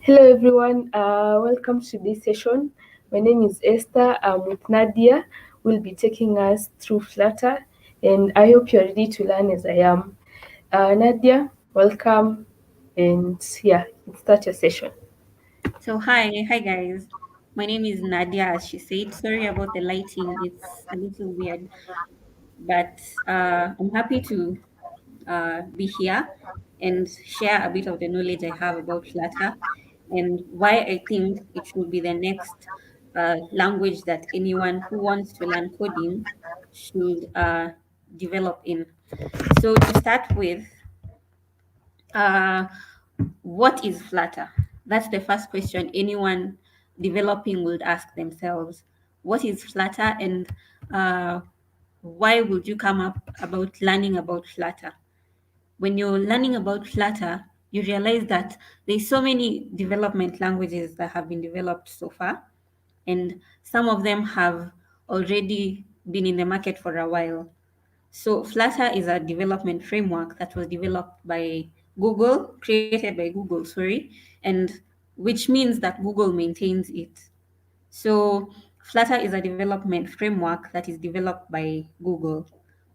Hello everyone, welcome to this session. My name is Esther. I'm with Nadia. We'll be taking us through Flutter, and I hope you're ready to learn as I am. Nadia, welcome, and yeah, let's start your session. So hi guys. My name is Nadia, as she said. Sorry about the lighting; it's a little weird, but I'm happy to be here and share a bit of the knowledge I have about Flutter and why I think it should be the next language that anyone who wants to learn coding should develop in. So to start with, uh, what is Flutter? That's the first question anyone developing would ask themselves. What is Flutter, and uh, why would you come up about learning about Flutter? When you're learning about Flutter, you realize that there's so many development languages that have been developed so far, and some of them have already been in the market for a while. So Flutter is a development framework that was developed by Google, created by Google, sorry, and which means that Google maintains it. So Flutter is a development framework that is developed by Google,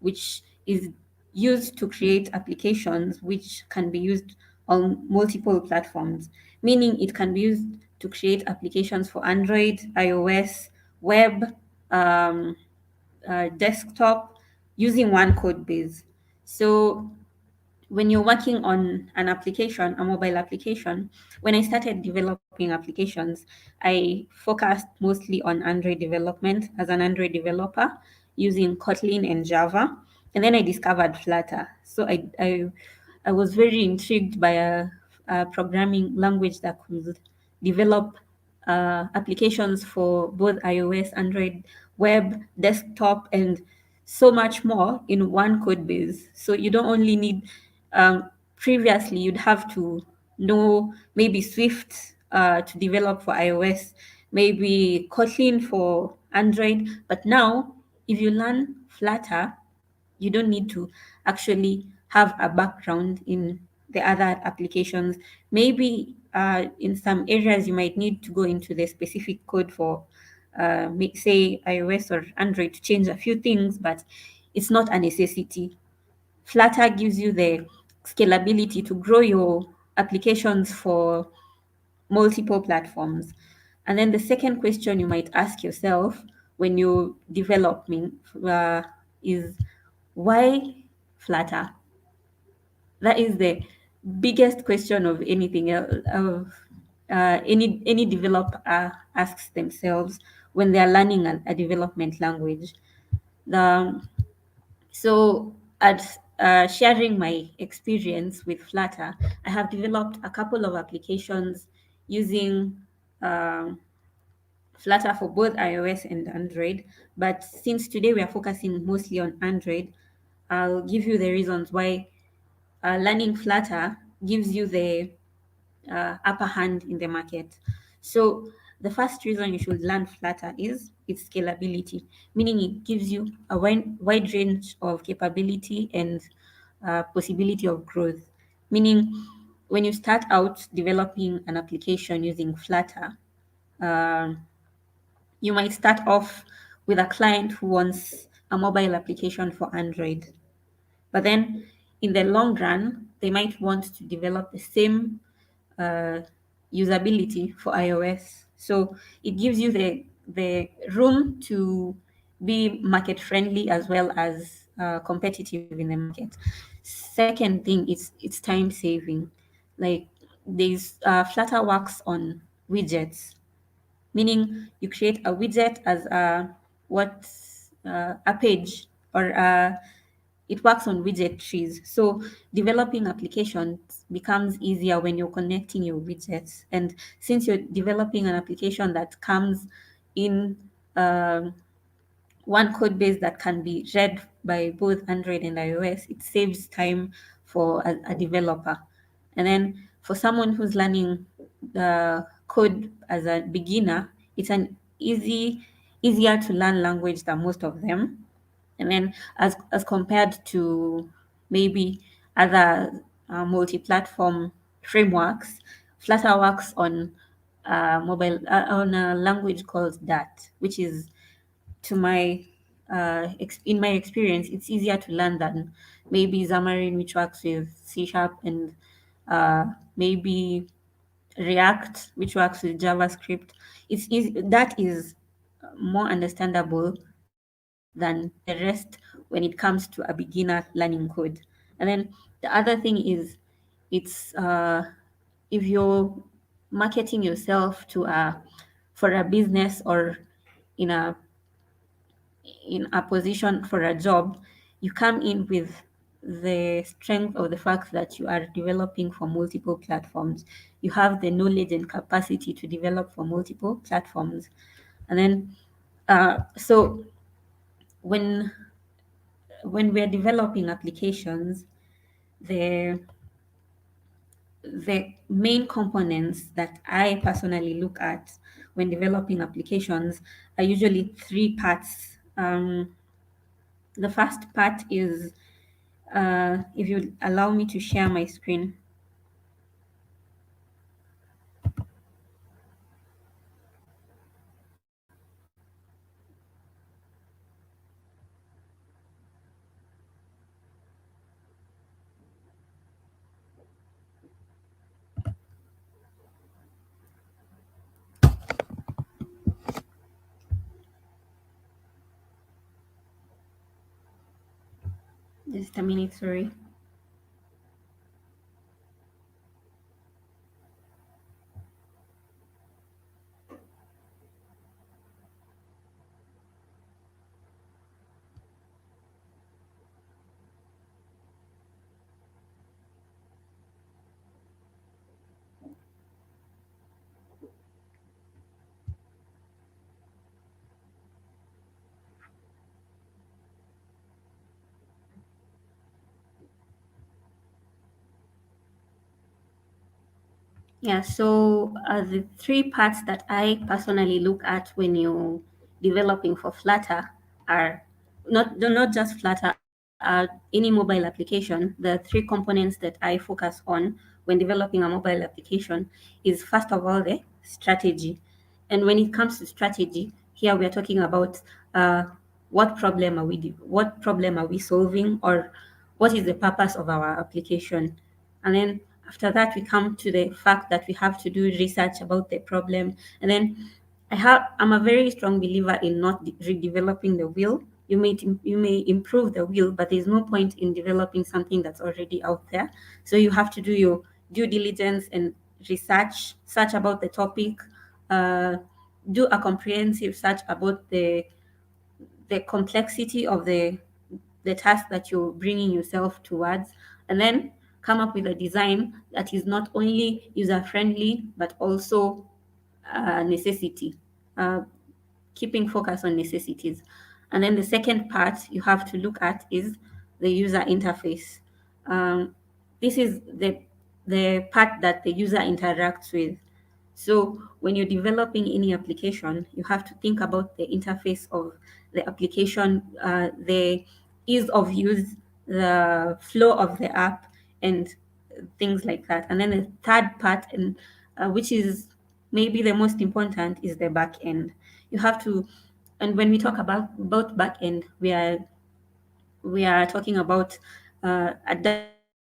which is used to create applications which can be used on multiple platforms, meaning it can be used to create applications for Android, iOS, web, um, desktop using one code base. So when you're working on an application, a mobile application, when I started developing applications, I focused mostly on Android development as an Android developer using Kotlin and Java. And then I discovered Flutter. So I was very intrigued by a programming language that could develop applications for both iOS, Android, web, desktop, and so much more in one code base. So you don't only need, previously, you'd have to know maybe Swift to develop for iOS, maybe Kotlin for Android. But now, if you learn Flutter, you don't need to actually have a background in the other applications. Maybe in some areas you might need to go into the specific code for, say, iOS or Android to change a few things, but it's not a necessity. Flutter gives you the scalability to grow your applications for multiple platforms. And then the second question you might ask yourself when you're developing is, why Flutter? That is the biggest question of anything else, of any developer asks themselves when they are learning a development language. The So, at sharing my experience with Flutter, I have developed a couple of applications using um, Flutter for both iOS and Android. But since today we are focusing mostly on Android, I'll give you the reasons why learning Flutter gives you the upper hand in the market. So the first reason you should learn Flutter is its scalability, meaning it gives you a wide range of capability and possibility of growth. Meaning, when you start out developing an application using Flutter, um, you might start off with a client who wants a mobile application for Android, but then in the long run, they might want to develop the same uh, usability for iOS. So it gives you the room to be market friendly as well as competitive in the market. Second thing, it's time saving. Like, there's Flutter works on widgets, meaning you create a widget as a page, or it works on widget trees. So developing applications becomes easier when you're connecting your widgets. And since you're developing an application that comes in um, one code base that can be read by both Android and iOS, it saves time for a developer. And then for someone who's learning code as a beginner, it's an easier to learn language than most of them. And then as compared to maybe other multi-platform frameworks, Flutter works on mobile on a language called Dart, which is to my in my experience, it's easier to learn than maybe Xamarin, which works with C Sharp, and maybe React, which works with JavaScript. It's easy, that is more understandable than the rest when it comes to a beginner learning code. And then the other thing is, it's if you're marketing yourself to a for a business or in a in a position for a job, you come in with the strength of the fact that you are developing for multiple platforms. You have the knowledge and capacity to develop for multiple platforms. And then, so when we're developing applications, the the main components that I personally look at when developing applications are usually three parts. The first part is, if you allow me to share my screen. Just a minute, sorry. Yeah, so the three parts that I personally look at when you're developing for Flutter are not just Flutter, any mobile application. The three components that I focus on when developing a mobile application is, first of all, the strategy. And when it comes to strategy, here we are talking about what problem are we solving, or what is the purpose of our application. And then after that, we come to the fact that we have to do research about the problem. And then I'm a very strong believer in not redeveloping the wheel. You may improve the wheel, but there's no point in developing something that's already out there. So you have to do your due diligence and search about the topic, uh, do a comprehensive search about the complexity of the task that you're bringing yourself towards, and then come up with a design that is not only user friendly but also necessity, uh, keeping focus on necessities. And then the second part you have to look at is the user interface. This is the part that the user interacts with. So when you're developing any application, you have to think about the interface of the application, the ease of use, the flow of the app, and things like that. And then the third part, and which is maybe the most important, is the back end. You have to, and when we talk about back end, we are talking about a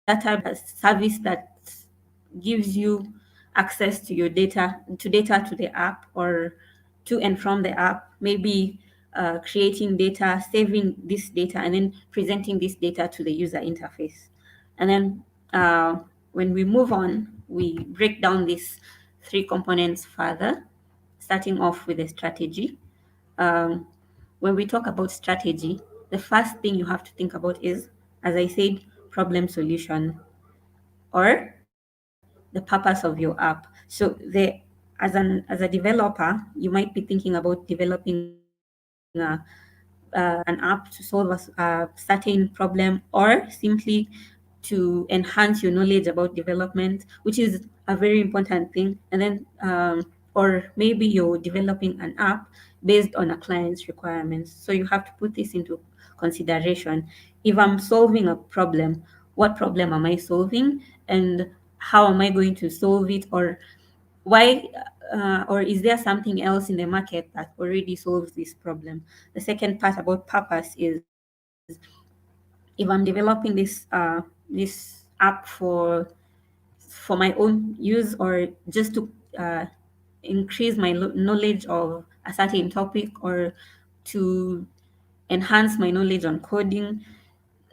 database service that gives you access to your data to the app, or to and from the app, maybe creating data, saving this data, and then presenting this data to the user interface. And then when we move on, we break down these three components further, starting off with the strategy. um, when we talk about strategy, the first thing you have to think about is, as I said, problem solution, or the purpose of your app. So as a developer, you might be thinking about developing an app to solve a certain problem, or simply to enhance your knowledge about development, which is a very important thing. And then or maybe you're developing an app based on a client's requirements. So you have to put this into consideration. If I'm solving a problem, what problem am I solving? And how am I going to solve it, or why, or is there something else in the market that already solves this problem? The second part about purpose is, if I'm developing this app for my own use, or just to uh, increase my knowledge of a certain topic, or to enhance my knowledge on coding,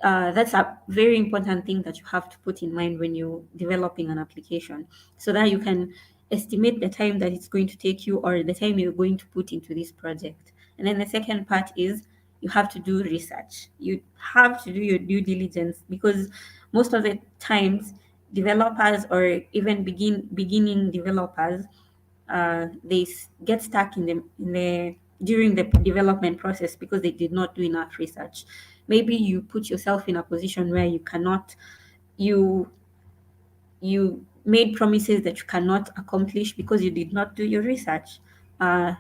that's a very important thing that you have to put in mind when you're developing an application, so that you can estimate the time that it's going to take you, or the time you're going to put into this project. And then the second part is, you have to do research. You have to do your due diligence, because most of the times, developers, or even beginning developers, get stuck in the during the development process, because they did not do enough research. Maybe you put yourself in a position where you you made promises that you cannot accomplish because you did not do your research. uh,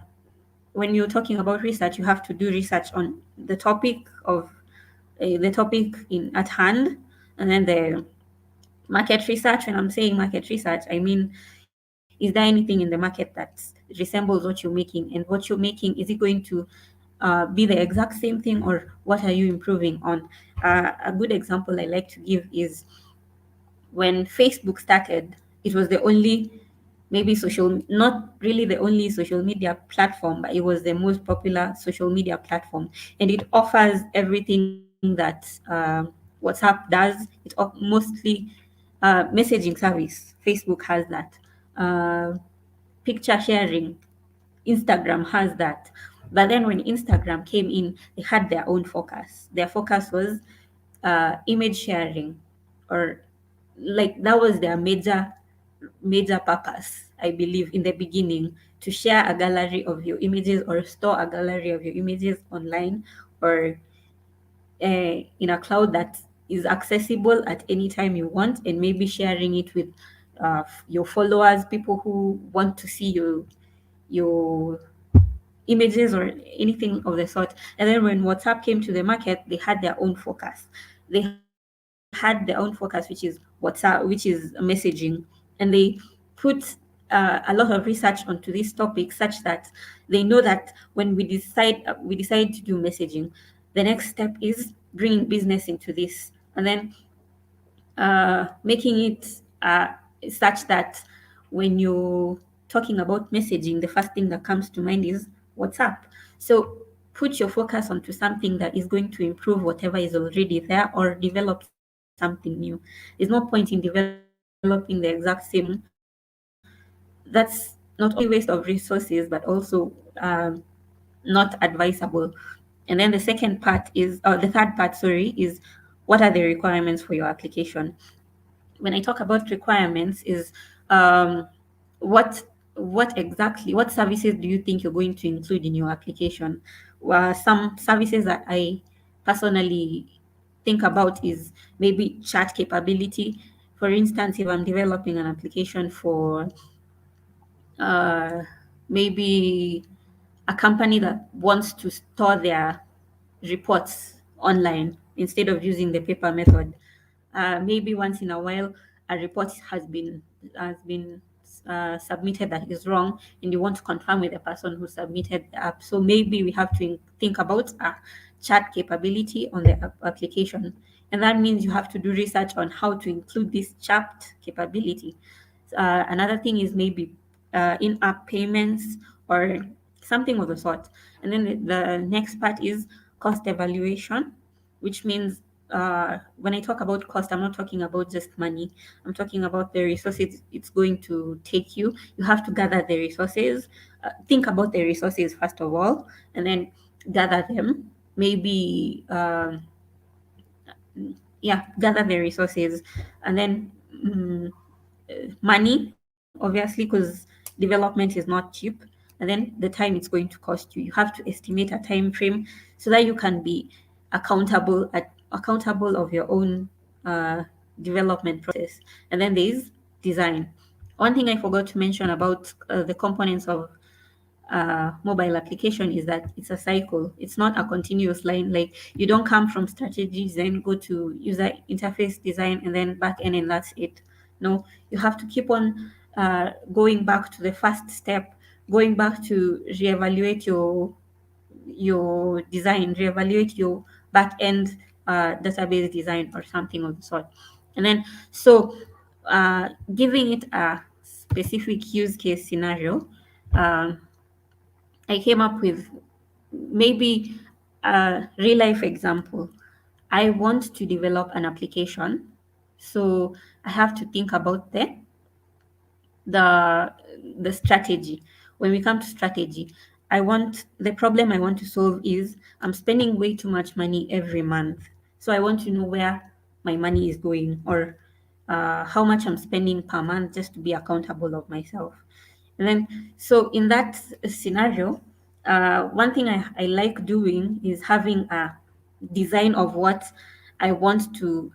when you're talking about research, you have to do research on the topic in at hand. And then the market research. When I'm saying market research, I mean, is there anything in the market that resembles what you're making? And what you're making, is it going to be the exact same thing, or what are you improving on? A good example I like to give is, when Facebook started, it was the only, maybe social, not really the only social media platform, but it was the most popular social media platform. And it offers everything that WhatsApp does. Mostly messaging service. Facebook has that. Picture sharing, Instagram has that. But then when Instagram came in, they had their own focus. Their focus was image sharing, or like that was their major purpose, I believe, in the beginning, to share a gallery of your images, or store a gallery of your images online, or in a cloud that is accessible at any time you want, and maybe sharing it with your followers, people who want to see your images or anything of the sort. And then when WhatsApp came to the market, they had their own focus. They had their own focus, which is WhatsApp, which is messaging, and they put a lot of research onto this topic, such that they know that when we decide to do messaging, the next step is bringing business into this, and then making it such that when you're talking about messaging, the first thing that comes to mind is WhatsApp. So put your focus onto something that is going to improve whatever is already there, or develop something new. There's no point in developing the exact same thing. That's not only waste of resources, but also not advisable. And then the third part, sorry, is, what are the requirements for your application? When I talk about requirements, is um, what what services do you think you're going to include in your application? Some services that I personally think about is maybe chat capability. For instance, if I'm developing an application for uh, maybe a company that wants to store their reports online instead of using the paper method. Maybe once in a while, a report has been submitted that is wrong, and you want to confirm with the person who submitted the app. So maybe we have to think about a chat capability on the application, and that means you have to do research on how to include this chat capability. Another thing is maybe in-app payments, or something of the sort. And then the next part is cost evaluation, which means, when I talk about cost, I'm not talking about just money. I'm talking about the resources it's going to take you. You have to gather the resources. Think about the resources first of all, and then gather them. Maybe yeah, gather the resources, and then money, obviously, because development is not cheap. And then the time it's going to cost you, you have to estimate a time frame, so that you can be accountable of your own development process. And then there's design. One thing I forgot to mention about the components of mobile application is that it's a cycle. It's not a continuous line. Like, you don't come from strategy design, go to user interface design, and then back end, and that's it. No, you have to keep on going back to the first step, going back to reevaluate your design, reevaluate your back end database design or something of the sort. And then, so giving it a specific use case scenario, um, I came up with maybe a real life example. I want to develop an application, so I have to think about the the strategy. When we come to strategy, the problem I want to solve is I'm spending way too much money every month. So I want to know where my money is going, or how much I'm spending per month, just to be accountable of myself. And then, so in that scenario, one thing I like doing is having a design of what I want to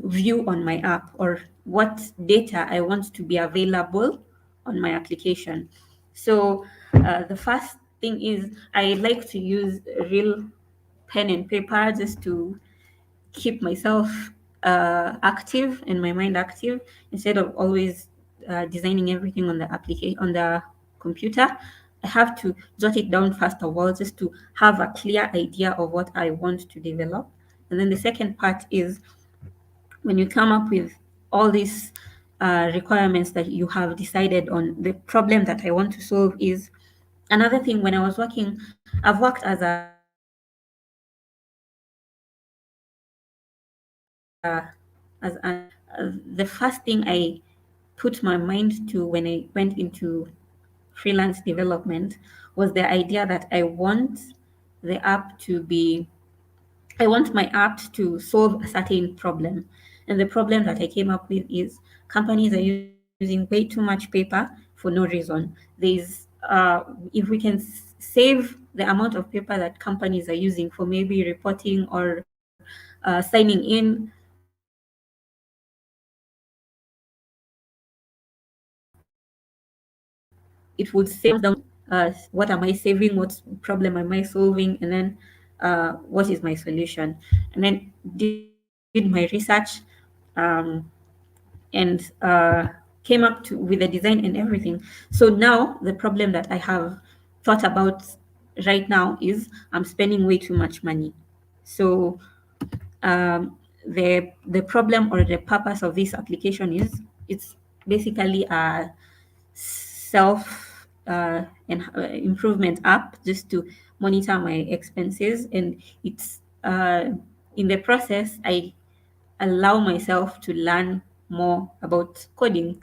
view on my app, or what data I want to be available on my application. So the first thing is I like to use real pen and paper, just to keep myself active and my mind active, instead of always designing everything on the application on the computer. I have to jot it down first of all, just to have a clear idea of what I want to develop. And then the second part is, when you come up with all these requirements that you have decided on, the problem that I want to solve is another thing. When I was working, I've worked as as an as an the first thing I put my mind to when I went into freelance development was the idea that the app to be I want my app to solve a certain problem. And the problem that I came up with is companies are using way too much paper for no reason. If we can save the amount of paper that companies are using for maybe reporting or signing in, it would save them so much money. And then it comes down to what am I saving, what problem am I solving, and then what is my solution. And then did my research, um, and came up with the design and everything. So now the problem that I have thought about right now is I'm spending way too much money. So the problem or the purpose of this application is, it's basically a self improvement app, just to monitor my expenses. And it's in the process I allow myself to learn more about coding,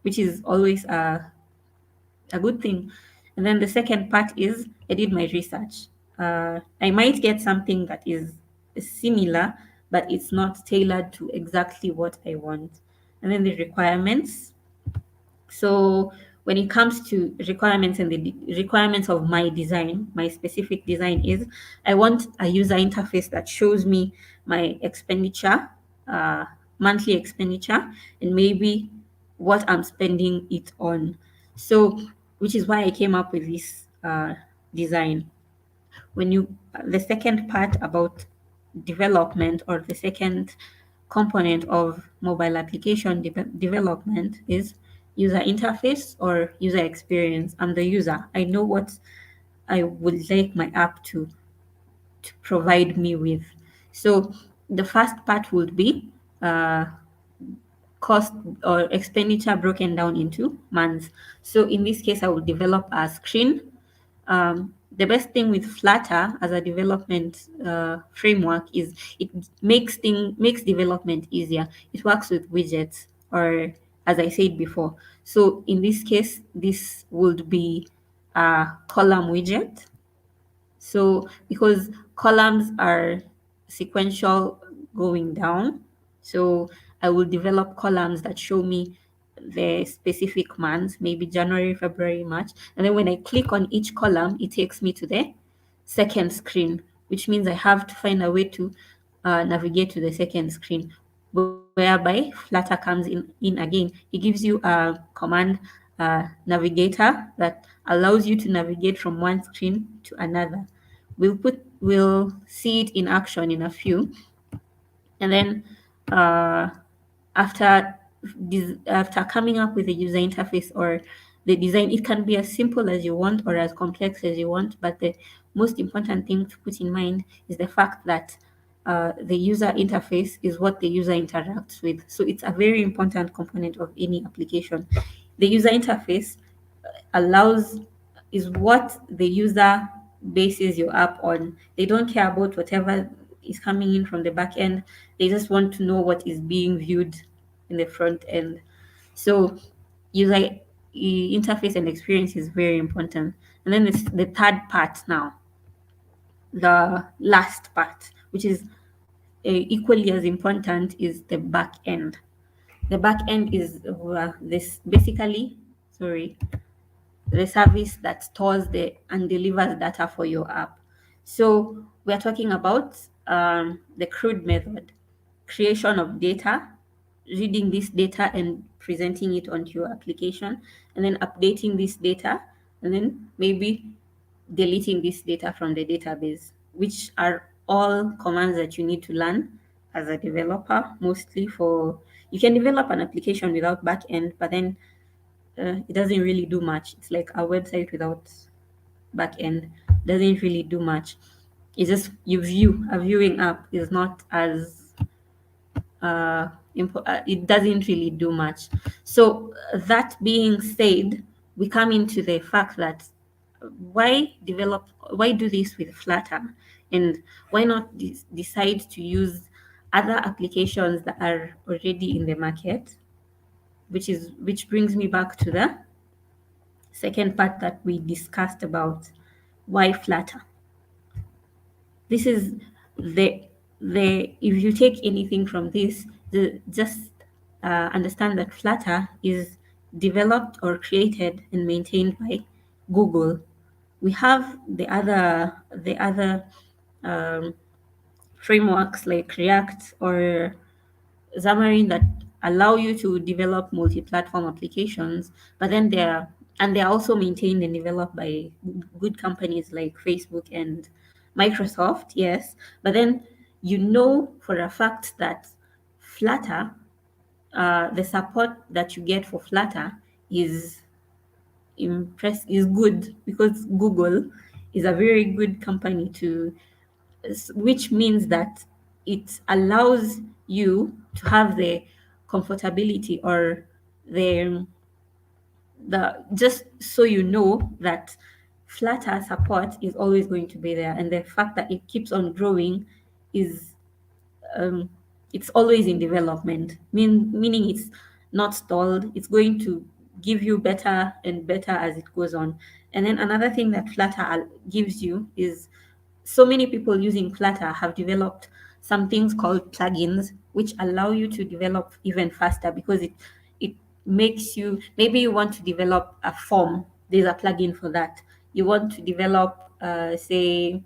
which is always a good thing. And then the second part is I did my research. I might get something that is similar, but it's not tailored to exactly what I want. And then the requirements. So when it comes to requirements, and the requirements of my design, my specific design is, I want a user interface that shows me my expenditure, uh, monthly expenditure, and maybe what I'm spending it on. So, which is why I came up with this design. When you The second part about development, or the second component of mobile application development, is user interface or user experience. I'm the user. I know what I would like my app to provide me with. So the first part would be uh, cost or expenditure broken down into months. So in this case, I will develop a screen. The best thing with Flutter as a development framework is it makes development easier. It works with widgets, or as I said before. So in this case, this would be a column widget. So because columns are sequential going down, so I will develop columns that show me the specific months, maybe January, February, March. And then when I click on each column, it takes me to the second screen, which means I have to find a way to navigate to the second screen, whereby Flutter comes in again. It gives you a command navigator that allows you to navigate from one screen to another. We'll see it in action in a few. And then uh, after after coming up with a user interface or the design, it can be as simple as you want or as complex as you want. But the most important thing to put in mind is the fact that the user interface is what the user interacts with. So it's a very important component of any application. The user interface allows is what the user bases your app on. They don't care about whatever is coming in from the back end. They just want to know what is being viewed in the front end. So user interface and experience is very important. And then it's the third part now, the last part, which is equally as important, is the back end. The back end is this basically, sorry, the service that stores the and delivers data for your app. So we are talking about the crude method, creation of data, reading this data and presenting it onto your application, and then updating this data, and then maybe deleting this data from the database, which are all commands that you need to learn as a developer, mostly for you can develop an application without backend, but then it doesn't really do much. It's like a website without back end. Doesn't really do much. It's just you view a viewing app is not as it doesn't really do much. So that being said, we come into the fact that why do this with Flutter, and why not decide to use other applications that are already in the market, which brings me back to the second part that we discussed about why Flutter. This is the if you take anything from this, just understand that Flutter is developed or created and maintained by Google. We have the other um, frameworks like React or Xamarin that allow you to develop multi-platform applications, but then they're also maintained and developed by good companies like Facebook and Microsoft, yes. But then you know for a fact that Flutter, the support that you get for Flutter is is good because Google is a very good company to which means that it allows you to have the comfortability or the just so you know that Flutter support is always going to be there, and the fact that it keeps on growing is um, it's always in development, meaning it's not stalled. It's going to give you better and better as it goes on. And then another thing that Flutter gives you is so many people using Flutter have developed some things called plugins, which allow you to develop even faster because it makes you maybe you want to develop a form. There's a plugin for that. You want to develop, say,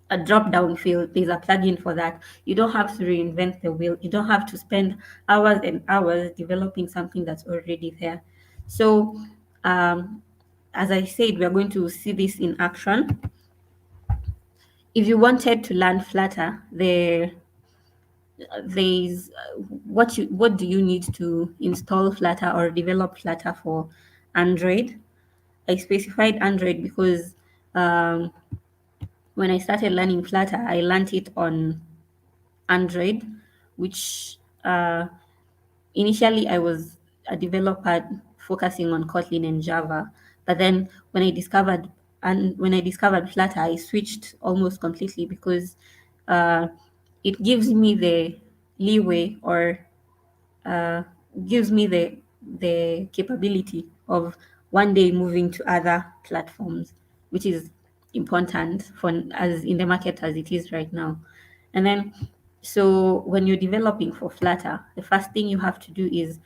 a drop down field, there's a plugin for that. You don't have to reinvent the wheel. You don't have to spend hours and hours developing something that's already there. So um, as I said, we are going to see this in action. If you wanted to learn Flutter, there's what do you need to install Flutter or develop Flutter for Android? I specified Android because um, when I started learning Flutter, I learned it on Android, which initially I was a developer focusing on Kotlin and Java. But then when I discovered Flutter, I switched almost completely because uh, it gives me the leeway or uh, gives me the capability of one day moving to other platforms, which is important for as in the market as it is right now. And then, so when you're developing for Flutter, the first thing you have to do is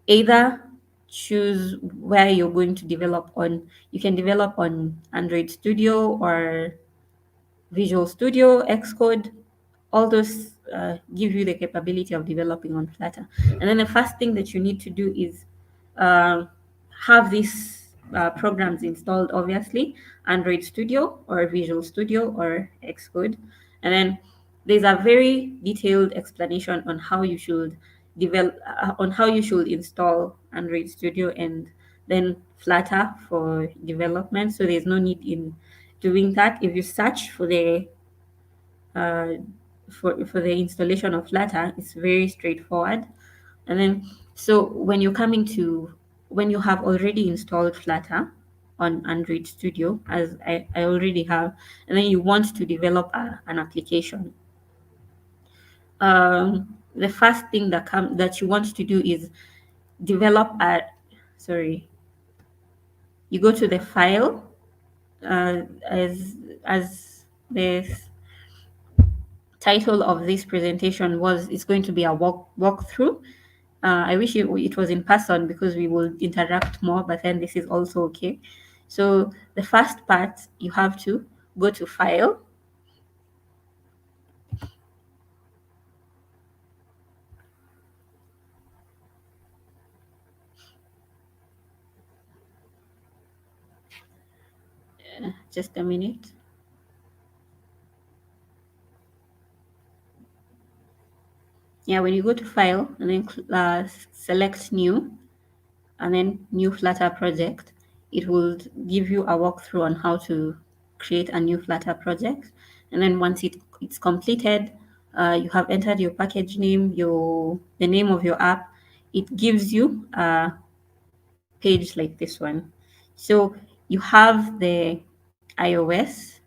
either choose where you're going to develop on. You can develop on Android Studio or Visual Studio, Xcode, all those give you the capability of developing on Flutter. And then the first thing that you need to do is uh, have these programs installed, obviously, Android Studio or Visual Studio or Xcode. And then there's a very detailed explanation on how you should on how you should install Android Studio and then Flutter for development. So there's no need in doing that. If you search uh, for the installation of Flutter, it's very straightforward. And then, so when you have already installed Flutter on Android Studio, as I already have, and then you want to develop an application, the first thing that you want to do is develop a sorry you go to the file, uh, as the title of this presentation was, it's going to be a walkthrough. I wish it was in person because we will interact more, but then this is also okay. So the first part, you have to go to file, just a minute. Yeah, when you go to file and then select new, and then new Flutter project, it will give you a walkthrough on how to create a new Flutter project. And then once it's completed, you have entered your package name, the name of your app. It gives you a page like this one. So you have the iOS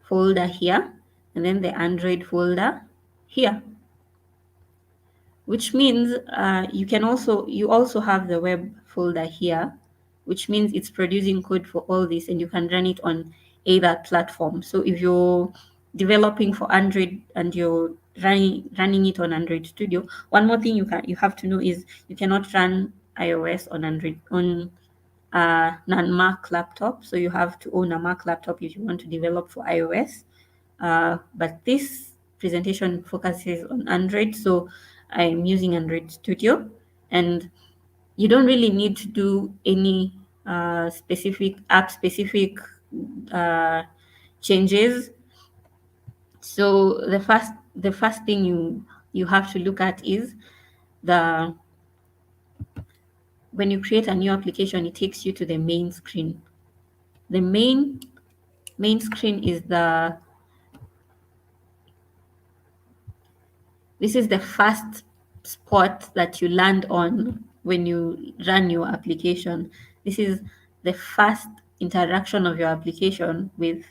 folder here, and then the Android folder here, which means you also have the web folder here, which means it's producing code for all this, and you can run it on either platform. So if you're developing for Android and you're running it on Android Studio, one more thing you have to know is you cannot run iOS on Android on non-Mac laptop. So you have to own a Mac laptop if you want to develop for iOS. But this presentation focuses on Android, so I'm using Android Studio, and you don't really need to do any specific app specific uh, changes. So the first thing you have to look at is the when you create a new application, it takes you to the main screen. The main screen is this is the first spot that you land on when you run your application. This is the first interaction of your application with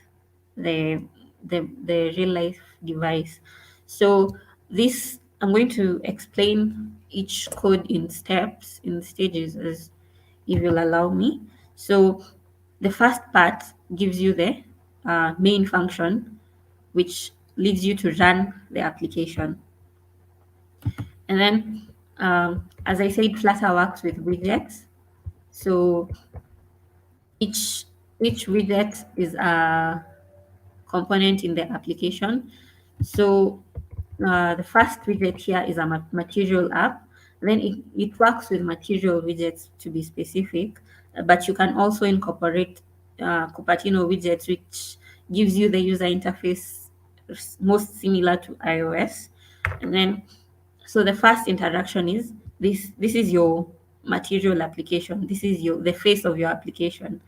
the the real life device. So this I'm going to explain each code in steps, in stages, as if you'll allow me. So the first part gives you the main function, which leads you to run the application. And then, as I said, Flutter works with widgets. So each each widget is a component in the application. So the first widget here is a material app. Then it works with material widgets to be specific, but you can also incorporate Cupertino widgets, which gives you the user interface most similar to iOS. And then, so the first interaction is this is your material application. This is the face of your application.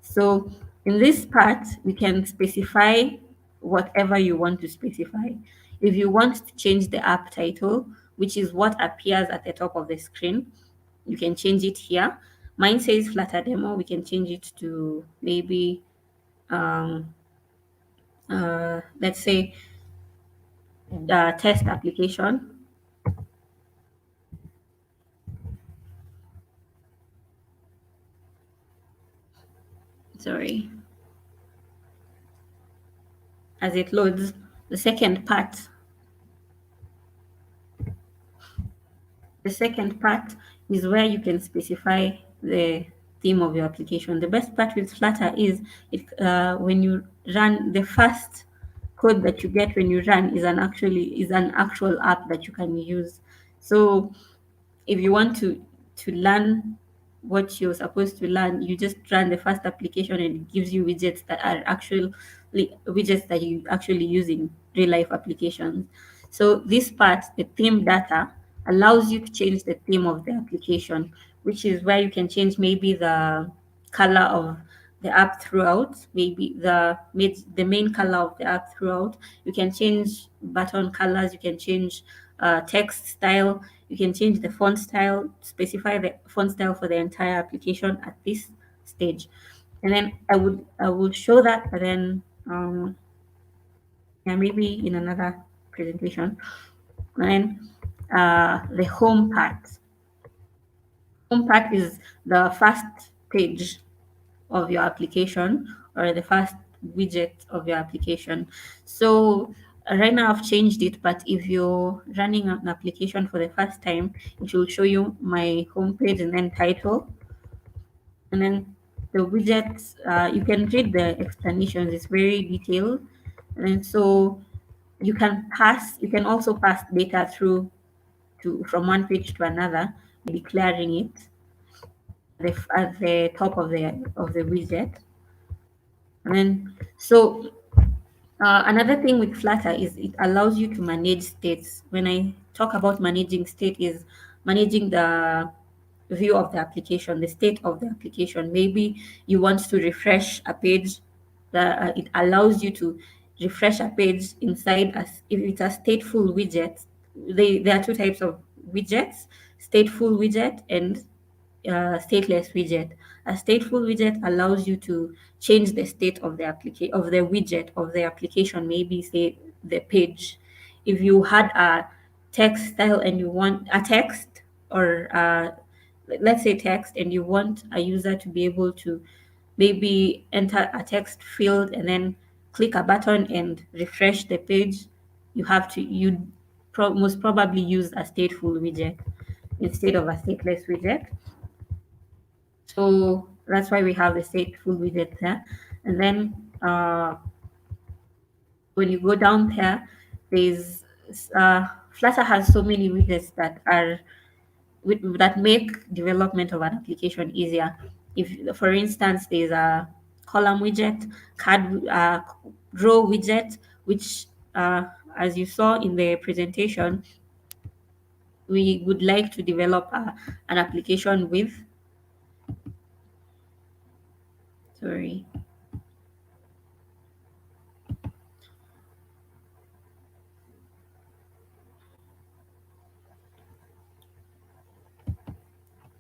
So in this part, you can specify whatever you want to specify. If you want to change the app title, which is what appears at the top of the screen, you can change it here. Mine says Flutter Demo. We can change it to maybe, let's say, the test application. Sorry. As it loads, the second part The second part is where you can specify the theme of your application. The best part with Flutter is when you run, the first code that you get when you run is an actual app that you can use. So if you want to learn what you're supposed to learn, you just run the first application and it gives you widgets that are actually widgets that you actually use in real life applications. So this part, the theme data, allows you to change the theme of the application, which is where you can change maybe the color of the app throughout, maybe the main color of the app throughout. You can change button colors, you can change text style, you can change the font style, specify the font style for the entire application at this stage. And then I would show that, but then yeah, maybe in another presentation. And the home part. Home part is the first page of your application, or the first widget of your application. So right now I've changed it, but if you're running an application for the first time, it will show you my homepage and then title, and then the widgets. You can read the explanations; it's very detailed, and so you can also pass data through to from one page to another by declaring it at the top of the widget. And then so another thing with Flutter is it allows you to manage states. When I talk about managing state, is managing the view of the application, the state of the application. Maybe you want to refresh a page, that it allows you to refresh a page inside as if it's a stateful widget. There are two types of widgets: stateful widget and stateless widget. A stateful widget allows you to change the state of the application of the widget of the application, maybe say the page. If you had a text style and you want a text, or let's say text, and you want a user to be able to maybe enter a text field and then click a button and refresh the page, you most probably use a stateful widget instead of a stateless widget. So that's why we have the stateful widget there. And then when you go down here, there's Flutter has so many widgets that make development of an application easier. If, for instance, there's a column widget, row widget, which, as you saw in the presentation, we would like to develop an application with. Sorry.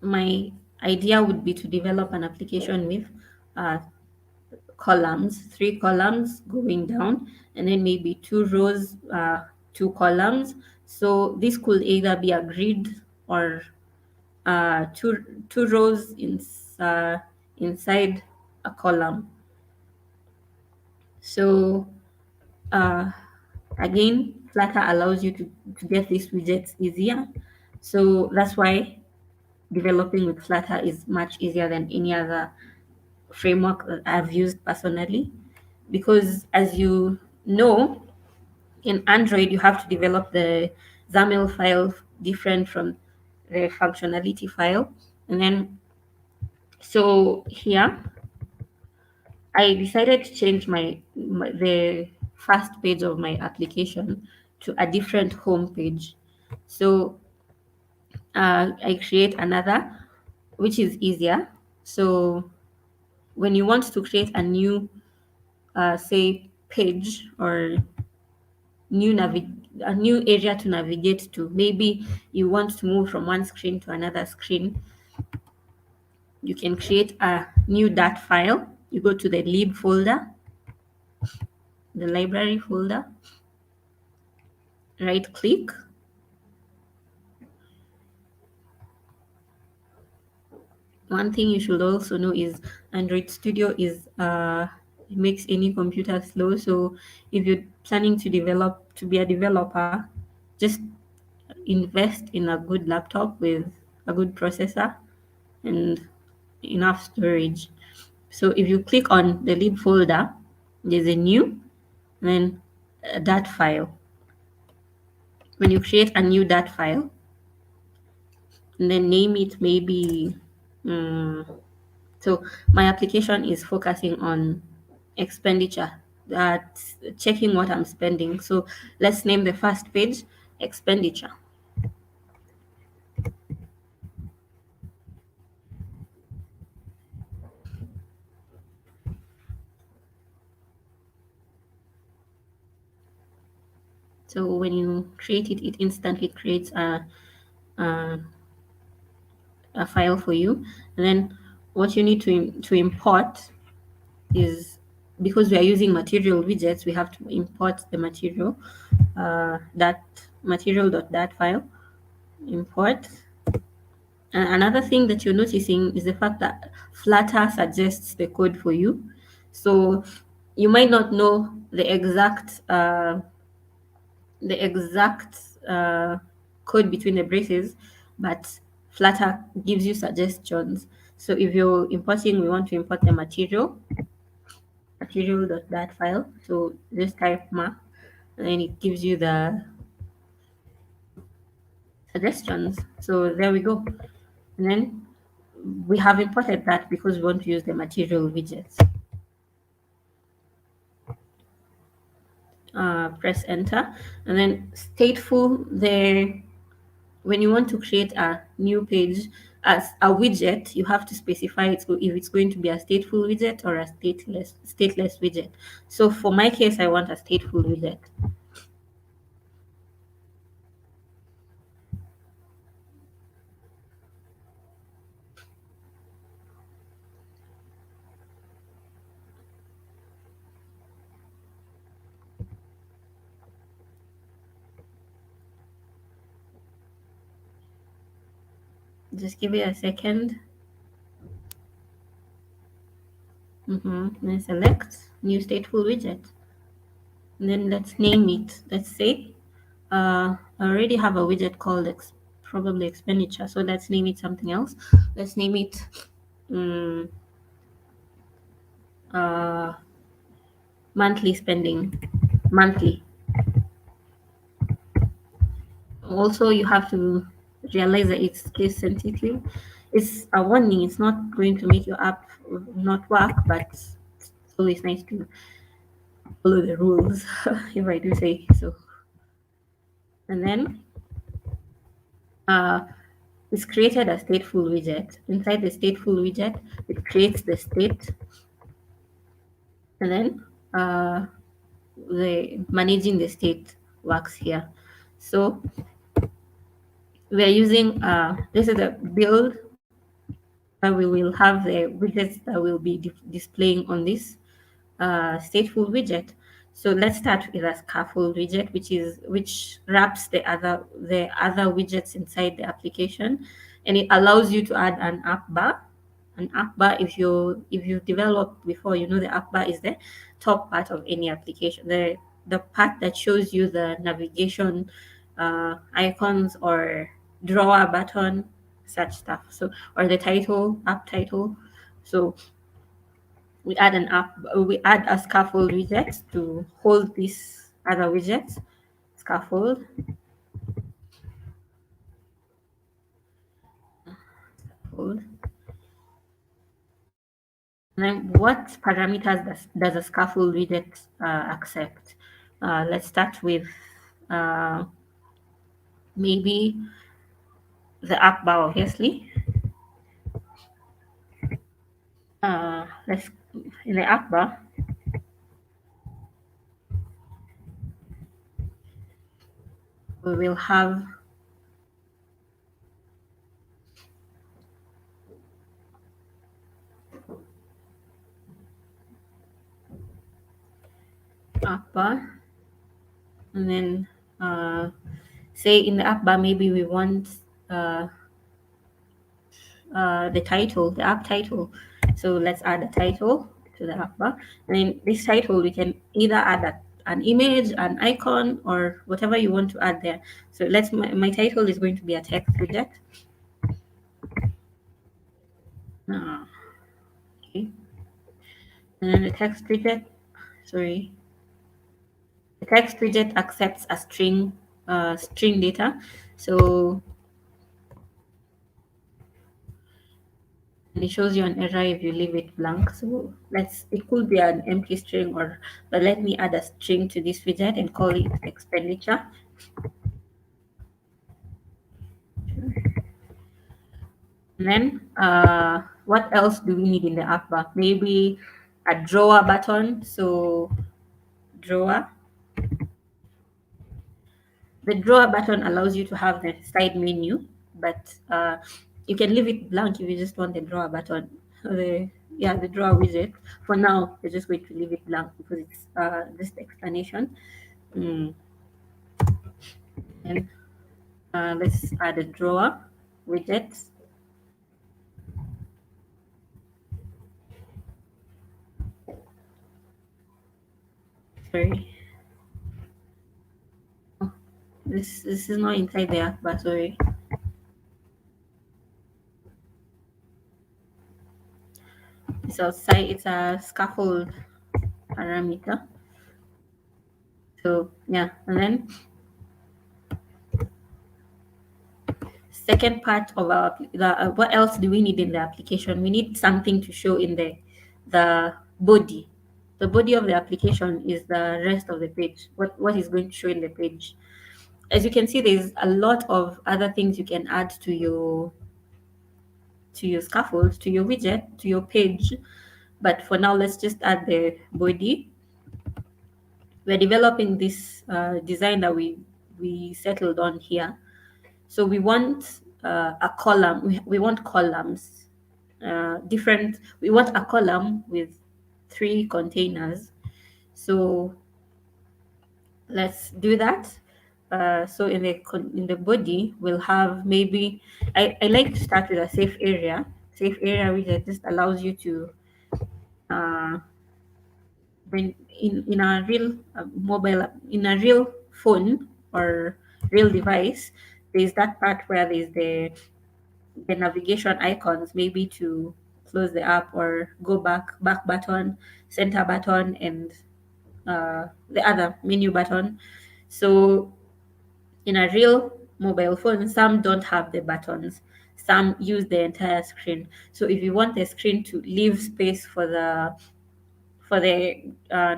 My idea would be to develop an application with uh, columns, three columns going down, and then maybe two rows, two columns. So this could either be a grid or two rows inside a column. So uh, again, Flutter allows you to get these widgets easier. So that's why developing with Flutter is much easier than any other framework that I've used personally. Because as you know, in Android, you have to develop the XAML file different from the functionality file. And then, so here, I decided to change the first page of my application to a different home page. So I create another, which is easier. So when you want to create a new, say, page or a new area to navigate to, maybe you want to move from one screen to another screen, you can create a new dat file. You go to the lib folder, the library folder, right click, one thing you should also know is Android Studio is it makes any computer slow. So if you're planning to be a developer, just invest in a good laptop with a good processor and enough storage. So if you click on the lib folder, there's a new, then a dat file. When you create a new dat file, and then name it maybe, so my application is focusing on expenditure, that's checking what I'm spending. So let's name the first page expenditure. So when you create it, it instantly creates a, a file for you. And then what you need to import is, because we are using material widgets, we have to import the material, that material.dat file, import. And another thing that you're noticing is the fact that Flutter suggests the code for you. So you might not know the exact code between the braces, but Flutter gives you suggestions. So if you're importing, we want to import the material.dat file. So just type ma, and then it gives you the suggestions. So there we go. And then we have imported that because we want to use the material widgets. Press enter, and then stateful there. When you want to create a new page as a widget, you have to specify it, so if it's going to be a stateful widget or a stateless widget. So for my case, I want a stateful widget. Just give it a second. Then select new stateful widget. And then let's name it. Let's say I already have a widget called probably expenditure. So let's name it something else. Let's name it um, uh, monthly spending. Monthly. Also, you have to realize that it's case sensitive. It's a warning. It's not going to make your app not work, but it's always nice to follow the rules, if I do say so. And then uh, it's created a stateful widget. Inside the stateful widget, it creates the state, and then the managing the state works here. So we are using this is the build where we will have the widgets that will be displaying on this stateful widget. So let's start with a scaffold widget, which wraps the other widgets inside the application, and it allows you to add an app bar. An app bar, if you developed before, you know the app bar is the top part of any application, the part that shows you the navigation icons or drawer button, such stuff. So, or the title, app title. So we add a scaffold widget to hold these other widgets. Scaffold, hold. And then what parameters does a scaffold widget accept? Let's start with uh, maybe the app bar, obviously. Let's In the app bar, we will have app bar, and then say in the app bar, maybe we want uh, the title, the app title. So let's add a title to the app bar. And in this title, we can either add an image, an icon, or whatever you want to add there. So my title is going to be a text widget. Okay. And then the text widget, sorry, the text widget accepts a string data. So and it shows you an error if you leave it blank. So it could be an empty string, but let me add a string to this widget and call it expenditure. And then what else do we need in the app bar? Maybe a drawer button. So drawer, The drawer button allows you to have the side menu, but you can leave it blank if you just want the drawer button. The drawer widget. For now, we're just going to leave it blank because it's just explanation. Mm. And let's add a drawer widget. Sorry, oh, this is not inside there, but sorry. It's outside. It's a scaffold parameter. So yeah, and then second part of what else do we need in the application? We need something to show in the body. The body of the application is the rest of the page. What is going to show in the page? As you can see, there's a lot of other things you can add to your scaffold, to your widget, to your page. But for now, let's just add the body. We're developing this design that we settled on here. So we want a column. We want columns. Different. We want a column with 3 containers. So let's do that. So in the body, we'll have maybe I like to start with a safe area. Safe area which just allows you to uh, when in a real in a real phone or real device, there's that part where there's the navigation icons, maybe to close the app or go back button, center button, and the other menu button. So in a real mobile phone, some don't have the buttons, some use the entire screen. So if you want the screen to leave space for the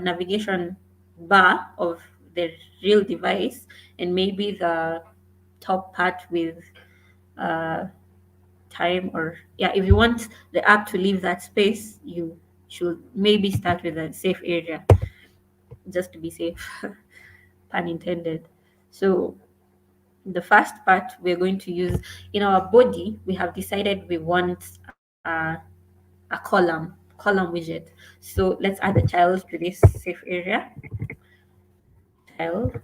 navigation bar of the real device, and maybe the top part with uh, time, or yeah, if you want the app to leave that space, you should maybe start with a safe area, just to be safe. Pun intended. So the first part we're going to use in our body, we have decided we want a column widget. So let's add a child to this safe area, child,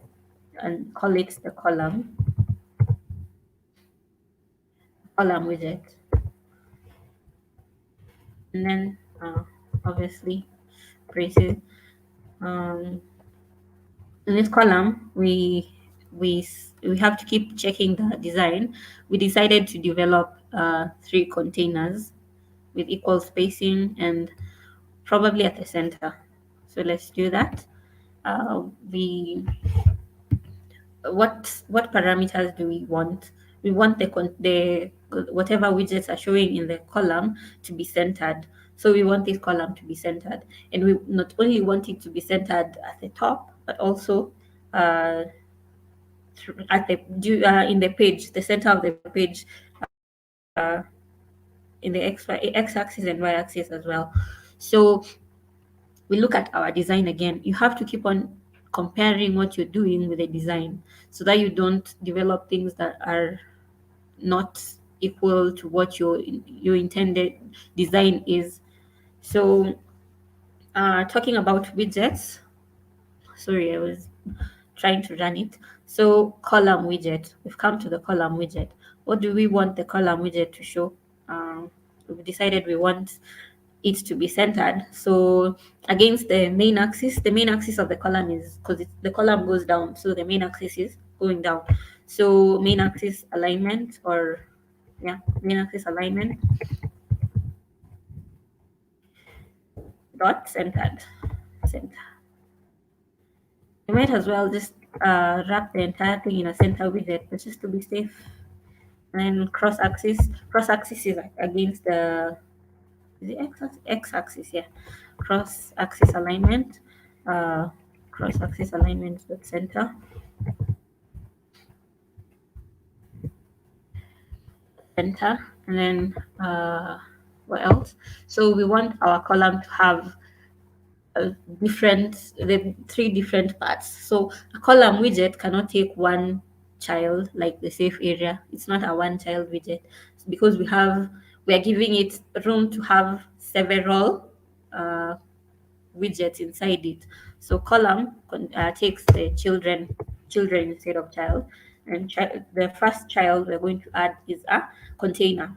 and call it the column widget. And then obviously braces. um, in this column, we have to keep checking the design. We decided to develop 3 containers with equal spacing and probably at the center. So let's do that. We what parameters do we want? We want the whatever widgets are showing in the column to be centered. So we want this column to be centered, and we not only want it to be centered at the top, but also uh, in the page, the center of the page, uh, in the x-axis and y-axis as well. So we look at our design again. You have to keep on comparing what you're doing with the design, so that you don't develop things that are not equal to what your intended design is. So talking about widgets, sorry, I was trying to run it. So column widget, we've come to the column widget. What do we want the column widget to show? We've decided we want it to be centered. So against the main axis of the column is, because the column goes down, so the main axis is going down. So main axis alignment, or yeah, main axis alignment dot centered. Center. You might as well just wrap the entire thing in a center widget, but just to be safe. And cross axis is like against the x-axis, yeah. Cross-axis alignment, uh, cross-axis alignment dot center, and then what else? So we want our column to have the 3 different parts. So a column widget cannot take one child, like the safe area. It's not a one child widget. It's because we are giving it room to have several uh, widgets inside it. So column takes the children instead of child, and the first child we're going to add is a container.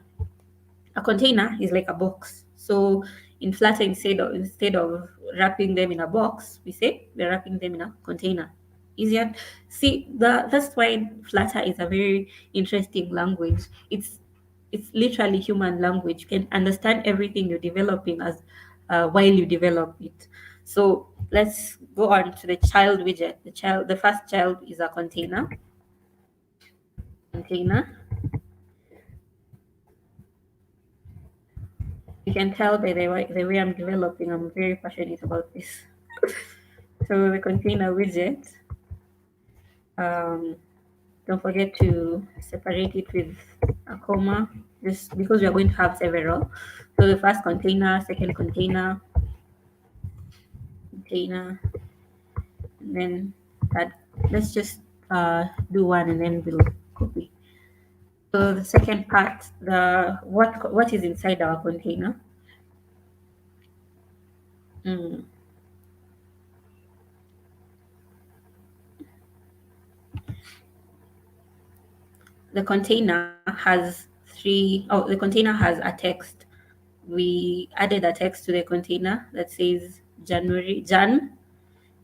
A container is like a box. So in Flutter, instead of wrapping them in a box, we say we're wrapping them in a container. Easier. See, that's why Flutter is a very interesting language. It's literally human language. You can understand everything you're developing as while you develop it. So let's go on to the child widget. The first child is a container. Container. You can tell by the way I'm developing, I'm very passionate about this. So the container widget, um, don't forget to separate it with a comma, just because we are going to have several. So the first container, second container, and then that. Let's just do one and then we'll copy. So the second part, the what is inside our container? Mm. The container has a text. We added a text to the container that says Jan.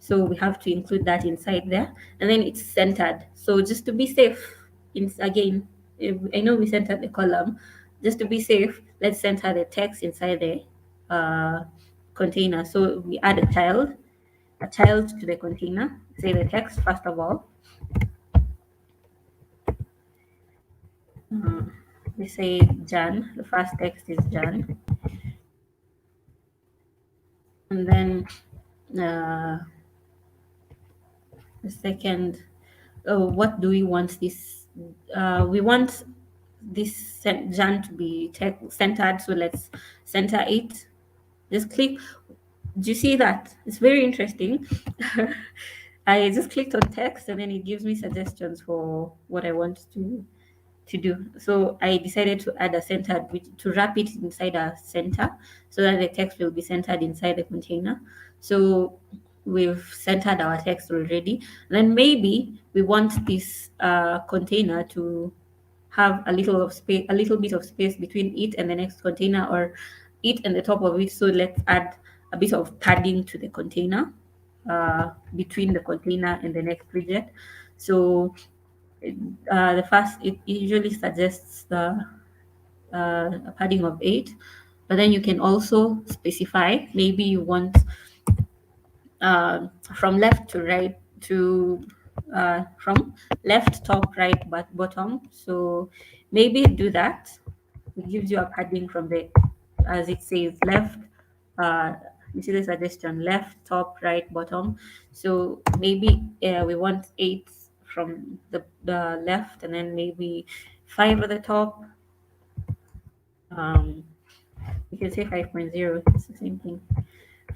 So we have to include that inside there. And then it's centered. So just to be safe, again, I know we centered the column. Just to be safe, let's center the text inside the container. So we add a child to the container. Say the text first of all. Uh, we say Jan. The first text is Jan. And then uh, the second, what do we want this? We want this Jan to be centered. So let's center it. Just click. Do you see that? It's very interesting. I just clicked on text and then it gives me suggestions for what I want to do. So I decided to add a centered to wrap it inside a center so that the text will be centered inside the container. So we've centered our text already. Then maybe we want this container to have a little bit of space between it and the next container, or it and the top of it. So let's add a bit of padding to the container, between the container and the next widget. So the first, it usually suggests a padding of 8, but then you can also specify. Maybe you want from left to right to from left, top, right, but bottom. So maybe do that. It gives you a padding from the, as it says, left. uh, you see the suggestion, left, top, right, bottom. So maybe we want 8 from the left, and then maybe 5 at the top. um, you can say 5.0, it's the same thing.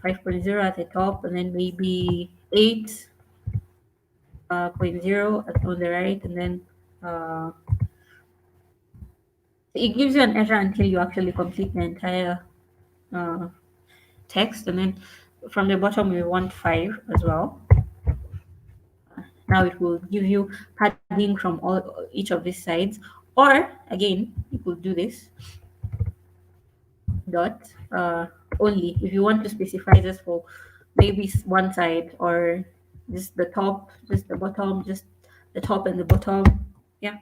5.0 at the top, and then maybe 8 point 0 on the right, and then it gives you an error until you actually complete the entire uh, text. And then from the bottom we want 5 as well. Now it will give you padding from each of these sides, or again you could do this dot only if you want to specify just for maybe one side, or just the top, just the bottom, just the top and the bottom. Yeah,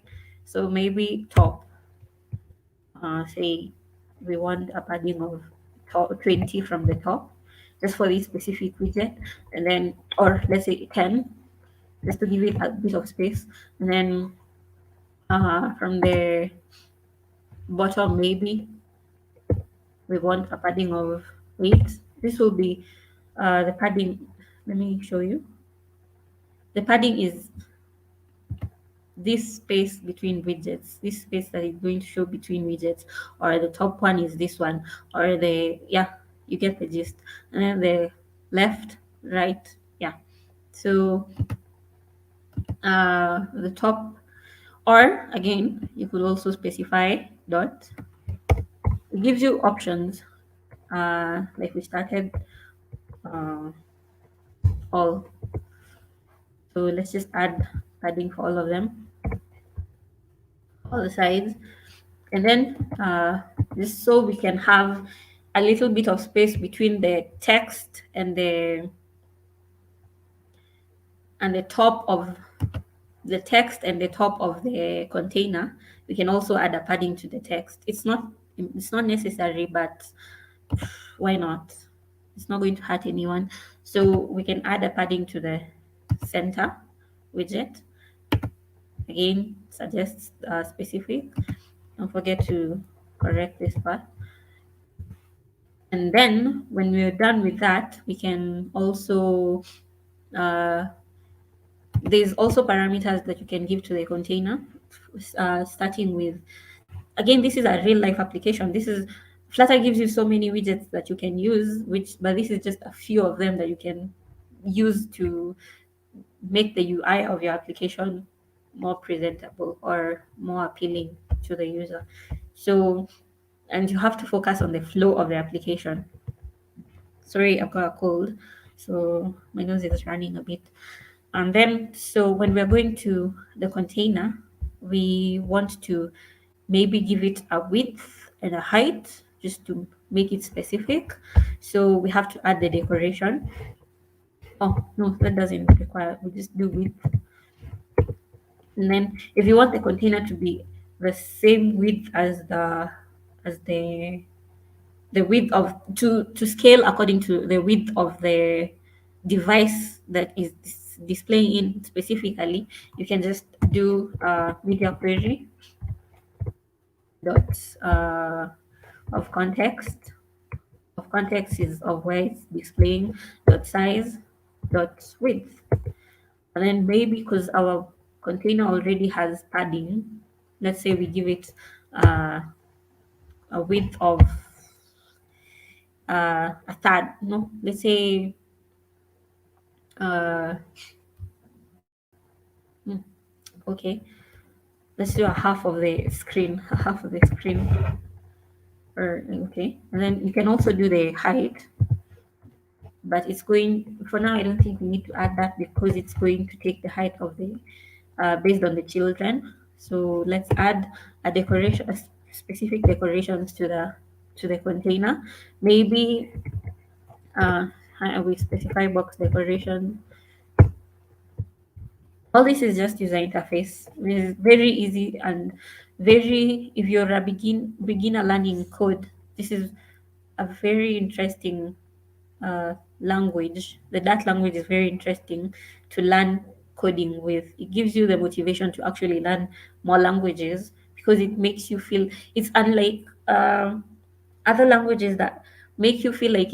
so maybe top, say we want a padding of 20 from the top just for this specific widget, and then, or let's say 10, just to give it a bit of space. And then from the bottom, maybe we want a padding of 8. This will be the padding. Let me show you. The padding is this space between widgets, this space that is going to show between widgets, or the top one is this one, or yeah, you get the gist. And then the left, right, yeah. So the top, Or again, you could also specify dot. It gives you options. Like we started uh, all. So let's just add padding for all of them, all the sides, and then just so we can have a little bit of space between the text and the top of the text and the top of the container. We can also add a padding to the text. It's not necessary, but why not? It's not going to hurt anyone. So we can add a padding to the center widget. Again, suggest specific. Don't forget to correct this part. And then when we're done with that, we can also uh, there's also parameters that you can give to the container, starting with, again, this is a real life application. This is Flutter gives you so many widgets that you can use, but this is just a few of them that you can use to make the UI of your application more presentable or more appealing to the user. So, and you have to focus on the flow of the application. Sorry, I've got a cold, so my nose is running a bit. And then, so when we're going to the container, we want to maybe give it a width and a height just to make it specific. So we have to add the decoration. Oh, no, that doesn't require, we just do width. And then if you want the container to be the same width as the width of to scale according to the width of the device that is displaying in specifically, you can just do media query dot of context. Of context is of where it's displaying, dot size dot width. And then maybe because our container already has padding, let's say we give it uh, a width of a third, no, let's say uh, hmm, okay, let's do a half of the screen, a half of the screen. Or okay, and then you can also do the height, but it's going for now. I don't think we need to add that because it's going to take the height of the based on the children. So let's add a decoration, specific decorations to the container. Maybe uh, we specify box decoration. All this is just user interface. It's very easy and very, if you're a beginner learning code, this is a very interesting language. The Dart language is very interesting to learn coding with. It gives you the motivation to actually learn more languages because it makes you feel it's unlike other languages that make you feel like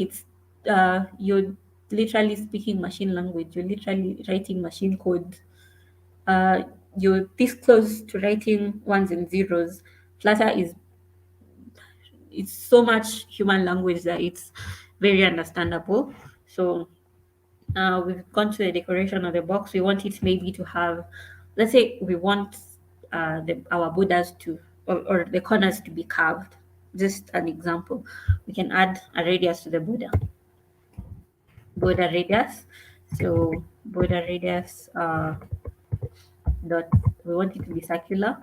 you're literally speaking machine language. You're literally writing machine code. uh, you're this close to writing ones and zeros. Flutter is it's so much human language that it's very understandable. So we've gone to the decoration of the box. We want it maybe to have, let's say, we want our borders to or the corners to be carved. Just an example, we can add a radius to the border radius. So border radius dot, we want it to be circular,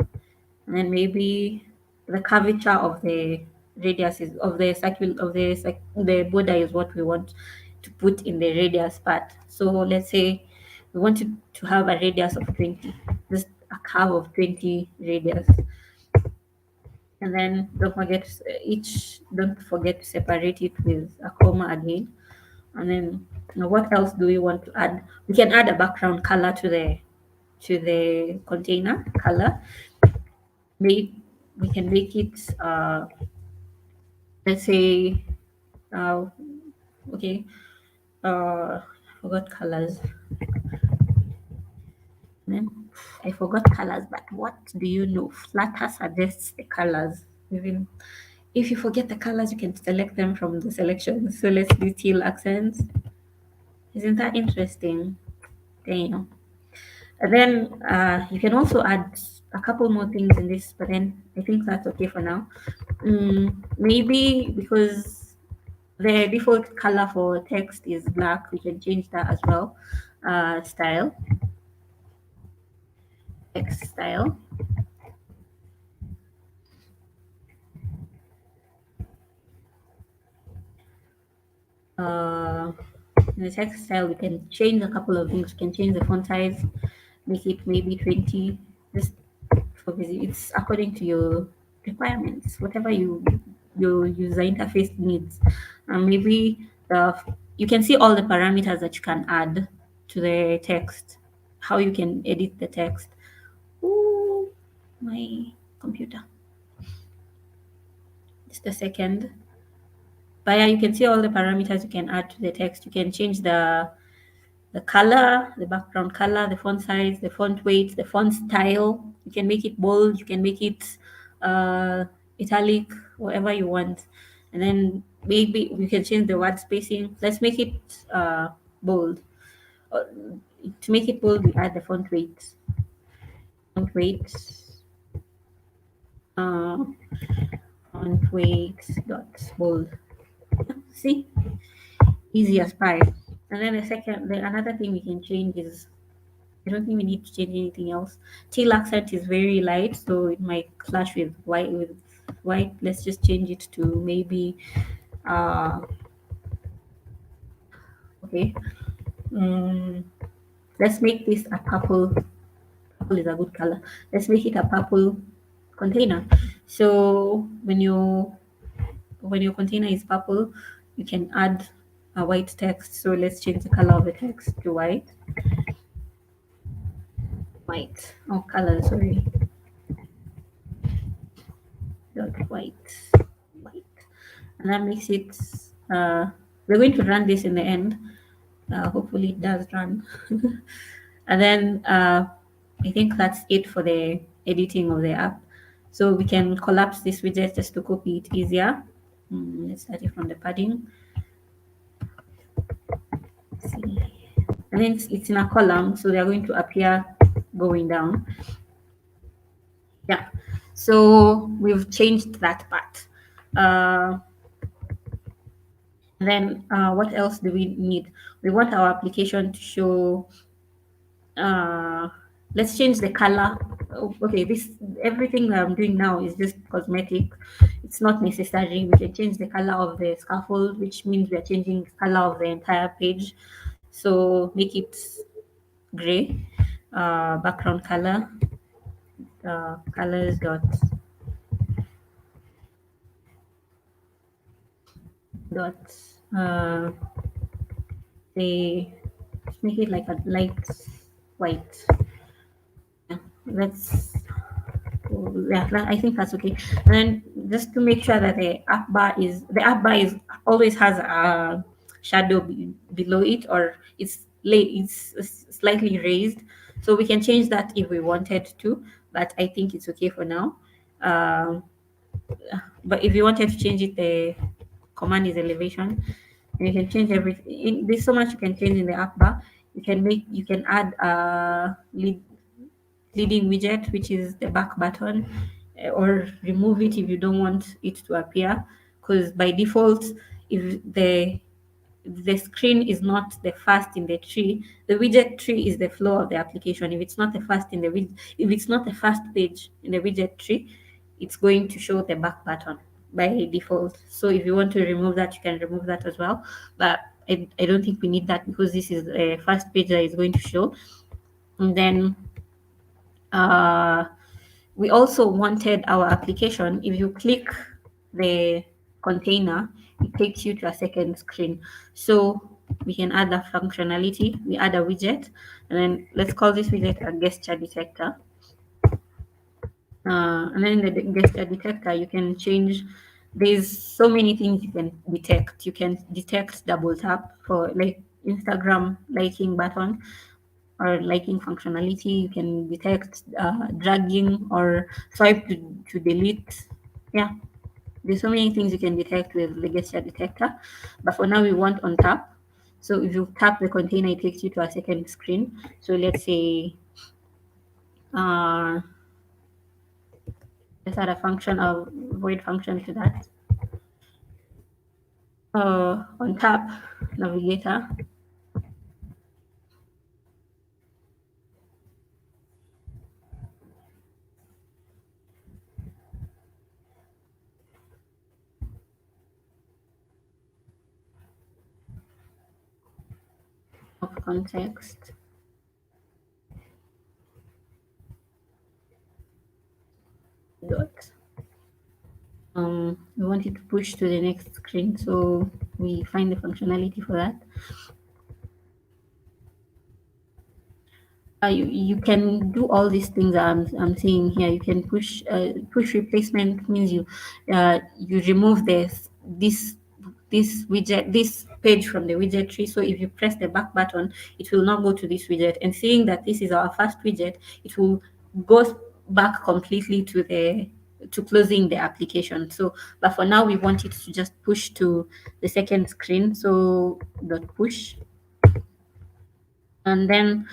and then maybe the curvature of the radius is of the circle of the border is what we want to put in the radius part. So let's say we want to have a radius of 20, just a curve of 20 radius. And then don't forget to separate it with a comma again. And then what else do we want to add? We can add a background color to the container color. Make We can make it let's say uh, okay I forgot colors. Then I forgot colors, but what do you know? Flutter suggests the colors. Even if you forget the colors, you can select them from the selection. So let's do teal accents. Isn't that interesting? Damn. And then you can also add a couple more things in this, but then I think that's okay for now. Maybe because the default color for text is black, we can change that as well. Style, text style. Uh, in the text style, we can change a couple of things. We can change the font size, make it maybe 20. Just for it's according to your requirements, whatever your user interface needs. And maybe you can see all the parameters that you can add to the text, how you can edit the text. Ooh, my computer. Just a second. But yeah, you can see all the parameters you can add to the text. You can change the color, the background color, the font size, the font weight, the font style. You can make it bold, you can make it italic, whatever you want. And then maybe we can change the word spacing. Let's make it bold. Uh, to make it bold, we add the font weight. Font weight. Uh, font weight dot bold. See, easy as pie. And then another thing we can change is I don't think we need to change anything else. Teal accent is very light, so it might clash with white. With white, let's just change it to maybe. Okay. Mm, let's make this a purple. Purple is a good color. Let's make it a purple container. So when your container is purple, you can add a white text. So let's change the color of the text to white. White. Oh, color. Sorry. Dot white. White. And that makes it we're going to run this in the end. Hopefully it does run. And then I think that's it for the editing of the app. So we can collapse this widget just to copy it easier. Let's start it from the padding. Let's see. And then it's in a column, so they're going to appear going down. Yeah. So we've changed that part. Then what else do we need? We want our application to show. Uh, let's change the color. Oh, okay, this everything that I'm doing now is just cosmetic. It's not necessary. We can change the color of the scaffold, which means we are changing the color of the entire page. So make it gray. Background color. Colors dot uh, say make it like a light white. Yeah, let's yeah, I think that's okay. And then just to make sure that the app bar is always has a shadow below it, or it's slightly raised, so we can change that if we wanted to, but I think it's okay for now. um, but if you wanted to change it, the command is elevation, and you can change everything. There's so much you can change in the app bar. You can add a leading widget, which is the back button, or remove it if you don't want it to appear. Because by default, if the screen is not the first in the tree, the widget tree is the flow of the application. If it's not the first in the if it's not the first page in the widget tree, it's going to show the back button by default. So if you want to remove that, you can remove that as well. But I don't think we need that because this is the first page that is going to show. And then uh, we also wanted our application, if you click the container, it takes you to a second screen. So we can add that functionality. We add a widget, and then let's call this widget a gesture detector. And then in the gesture detector, you can change. There's so many things you can detect. You can detect double tap for like Instagram liking button or liking functionality. You can detect dragging or swipe to delete. Yeah, there's so many things you can detect with the gesture detector. But for now, we want on tap. So if you tap the container, it takes you to a second screen. So let's say Let's add a function of void function to that. On tab navigator, of context, dot. We want it to push to the next screen, so we find the functionality for that. You can do all these things I'm seeing here. You can push replacement means you remove this widget, this page from the widget tree. So if you press the back button, it will not go to this widget. And seeing that this is our first widget, it will go back completely to closing the application. So, but for now, we want it to just push to the second screen. So dot push, and then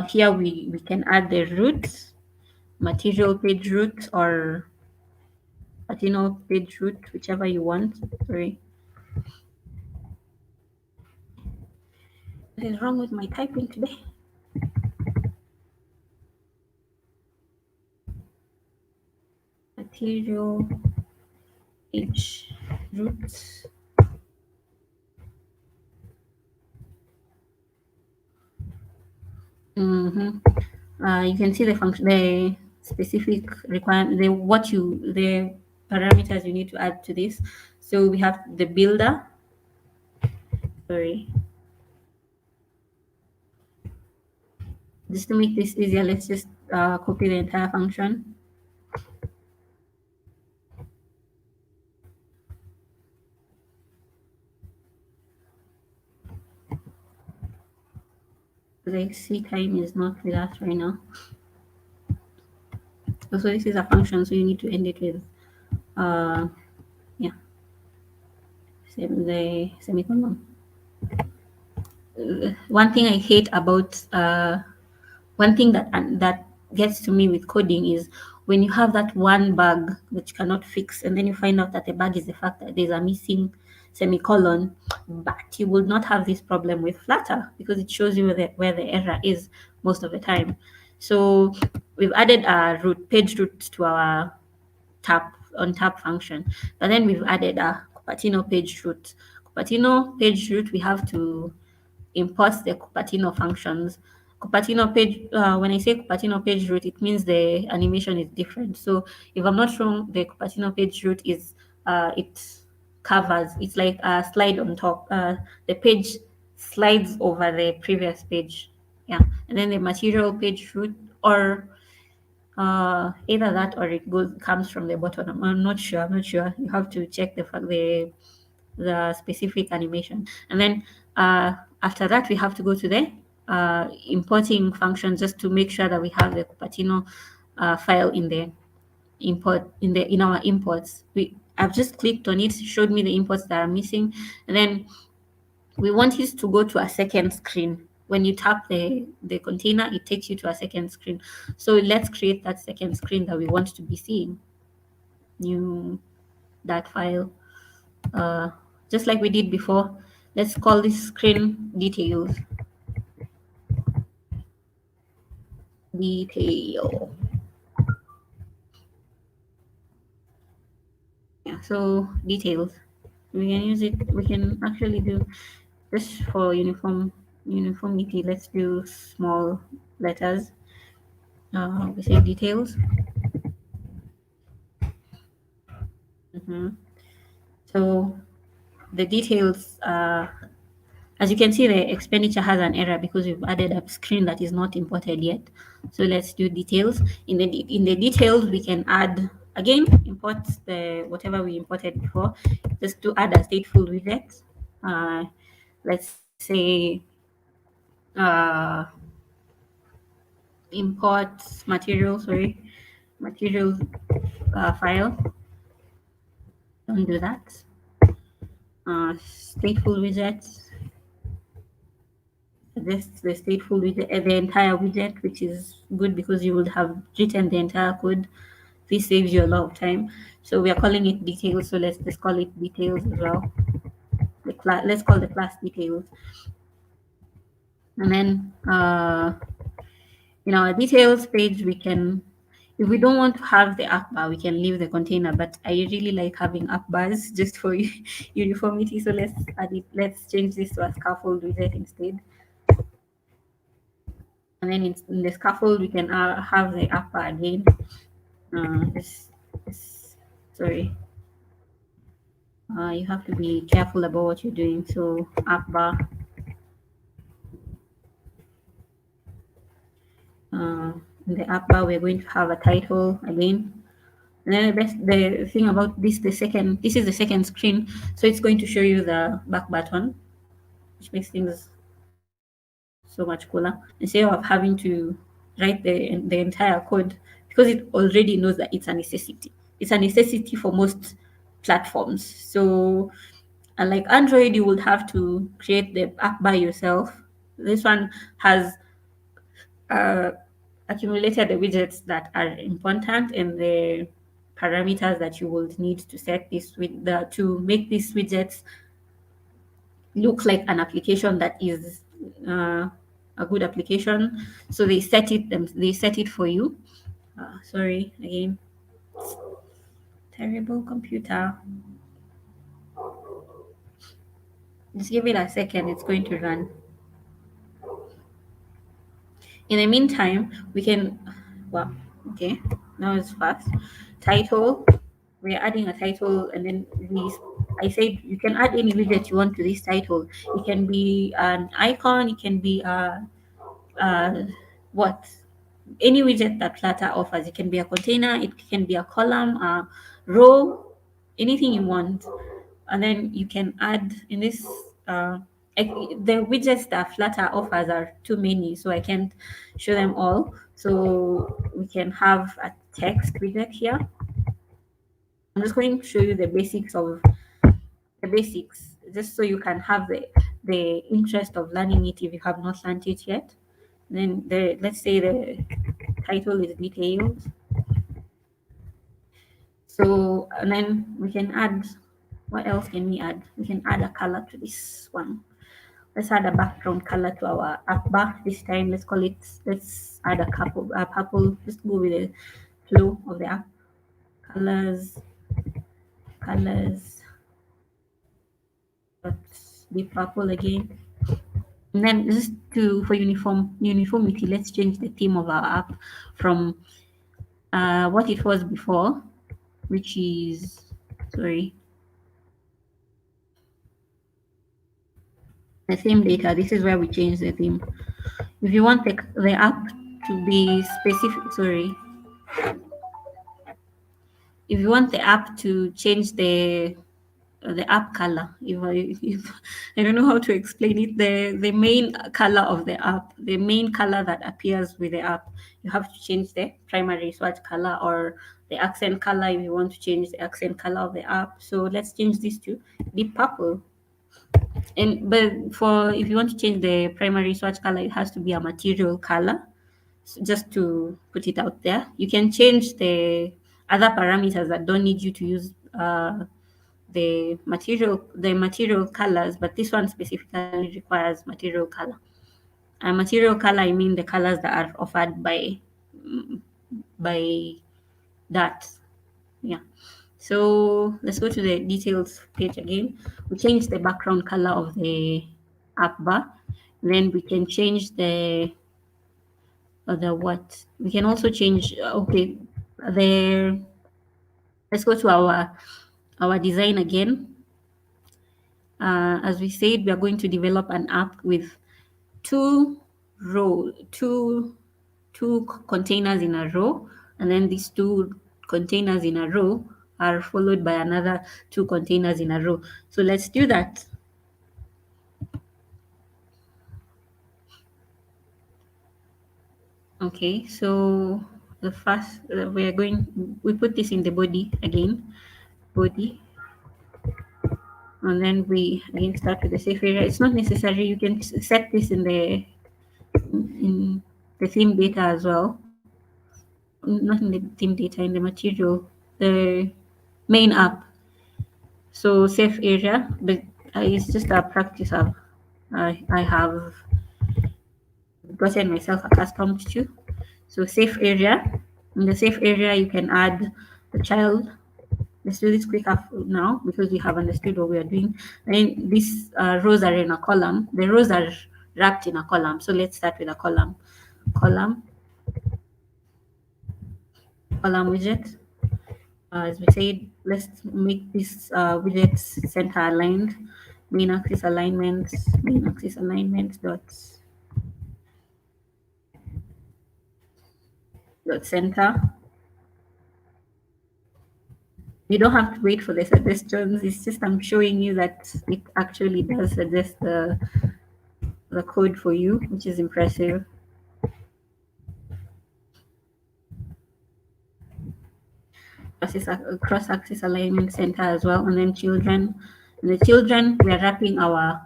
here we can add the root, material page root or Latino page root, whichever you want. Sorry, what is wrong with my typing today? Material page root. Mm-hmm. You can see the function, the specific requirement, the parameters you need to add to this. So we have the builder. Sorry, just to make this easier, let's just copy the entire function. The C time is not with us right now. So this is a function, so you need to end it with yeah, the semicolon. One thing I hate about one thing that gets to me with coding is when you have that one bug that you cannot fix, and then you find out that the bug is the fact that there's a missing semicolon, but you will not have this problem with Flutter because it shows you where the error is most of the time. So we've added a page root to our tap function, but then we've added a Cupertino page root. Cupertino page root, we have to import the Cupertino functions. Cupertino page, when I say Cupertino page root, it means the animation is different. So if I'm not wrong, the Cupertino page root is it covers, it's like a slide on top. The page slides over the previous page. Yeah. And then the material page root, or either that or it comes from the bottom. I'm not sure. I'm not sure. You have to check the specific animation, and then after that we have to go to the importing function just to make sure that we have the Cupertino file in the in our imports. I've just clicked on it, showed me the imports that are missing, and then we want it to go to a second screen. When you tap the container, it takes you to a second screen. So let's create that second screen that we want to be seeing. New that file, uh, just like we did before. Let's call this screen details. Detail. Yeah, so details. We can use it. We can actually do just for uniformity. Let's do small letters. We say details. Hmm. So the details, as you can see, the expenditure has an error because we've added a screen that is not imported yet. So let's do details. In the details, we can add again import the whatever we imported before, just to add a stateful widget. Let's say uh, import material. Sorry, material file. Don't do that. Stateful widget. Just the stateful widget, the entire widget, which is good because you would have written the entire code. This saves you a lot of time. So we are calling it details. So let's just call it details as well. The class, let's call the class details. And then in our details page, we can, if we don't want to have the app bar, we can leave the container. But I really like having app bars just for uniformity. So let's add it. Let's change this to a scaffold widget instead. And then in the scaffold, we can have the app bar again. This sorry. You have to be careful about what you're doing. So app bar. In the app bar, we're going to have a title again. And then the thing about this is the second screen, so it's going to show you the back button, which makes things so much cooler. Instead of having to write the entire code, because it already knows that it's a necessity. It's a necessity for most platforms. So unlike Android, you would have to create the app by yourself. This one has uh, accumulated the widgets that are important and the parameters that you will need to set this with the to make these widgets look like an application that is a good application. So they set it for you. Sorry again, terrible computer. Just give it a second, it's going to run. In the meantime, we can, well, okay, now it's fast. Title, we're adding a title, and then I said you can add any widget you want to this title. It can be an icon, it can be a what? Any widget that Flutter offers. It can be a container, it can be a column, a row, anything you want. And then you can add in this the widgets that Flutter offers are too many, so I can't show them all. So we can have a text widget here. I'm just going to show you the basics, just so you can have the interest of learning it if you have not learned it yet. Then let's say the title is details. So and then we can add, what else can we add? We can add a color to this one. Let's add a background color to our app bar. This time let's add a purple. Just go with the flow of the app. Colors, but deep purple again. And then just for uniformity, let's change the theme of our app from what it was before, which is, sorry, the theme data. This is where we change the theme. If you want the app to be specific, sorry, if you want the app to change the app color, if I don't know how to explain it, the main color of the app, the main color that appears with the app, you have to change the primary swatch color or the accent color if you want to change the accent color of the app. So let's change this to deep purple. And but for if you want to change the primary swatch color, it has to be a material color. So just to put it out there, you can change the other parameters that don't need you to use the material colors, but this one specifically requires material color. Material color, I mean the colors that are offered by that. Yeah. So let's go to the details page again. We change the background color of the app bar. Then we can change the what? We can also change. Okay, the let's go to our design again. As we said, we are going to develop an app with two row, two containers in a row, and then these two containers in a row are followed by another two containers in a row. So let's do that. Okay, so the first we put this in the body again, body, and then we again start with the safe area. It's not necessary. You can set this in the theme data as well. not in the team data, in the material, the main app. So safe area, but it's just a practice I have gotten myself accustomed to. So safe area. In the safe area, you can add the child. Let's do this quick now because we have understood what we are doing. And these rows are in a column. The rows are wrapped in a column. So let's start with a column. Column, column widget. As we said, let's make this widget center aligned. Main axis alignment, main axis alignment dot center. You don't have to wait for the suggestions. It's just I'm showing you that it actually does suggest the code for you, which is impressive. Cross-axis alignment center as well, and then children. And the children, we are wrapping our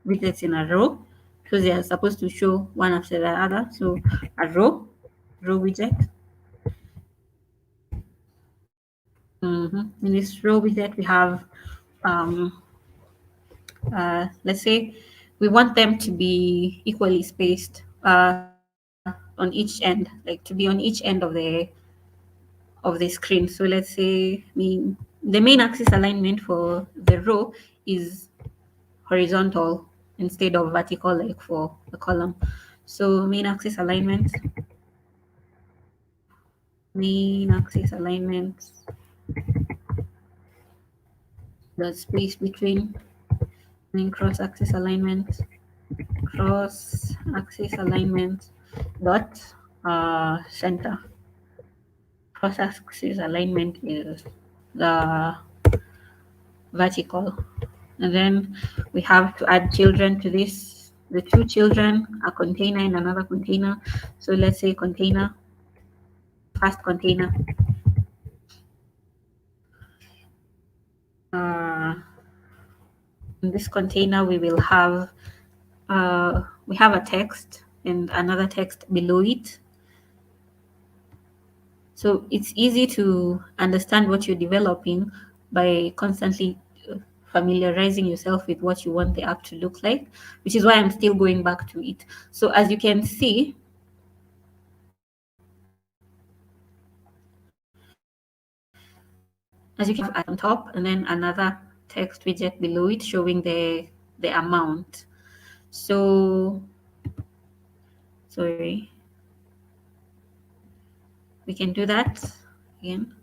widgets in a row because they are supposed to show one after the other. So a row widget. In this row widget, we have let's say we want them to be equally spaced on each end, like to be on each end of the screen. So let's say the main axis alignment for the row is horizontal instead of vertical like for the column. So main axis alignment, the space between, then cross axis alignment dot center. Cross axis alignment is the vertical. And then we have to add children to this. The two children, a container and another container. So let's say container, first container. In this container, we have a text and another text below it. So it's easy to understand what you're developing by constantly familiarizing yourself with what you want the app to look like, which is why I'm still going back to it. So as you can see, as you can have on top and then another text widget below it showing the amount. So sorry, we can do that again.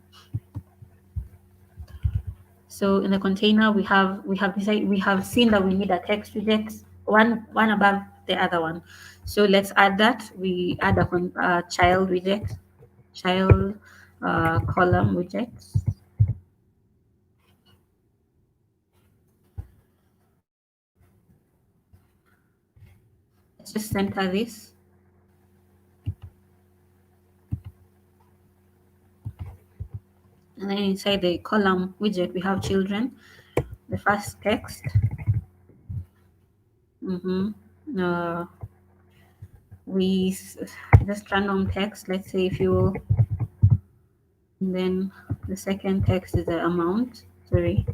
So in the container we have seen that we need a text widget, one above the other one. So let's add that. We add a child widget, child column widget. Let's just center this. And then inside the column widget, we have children, the first text. We just random text, let's say fuel. And then the second text is the amount. Sorry,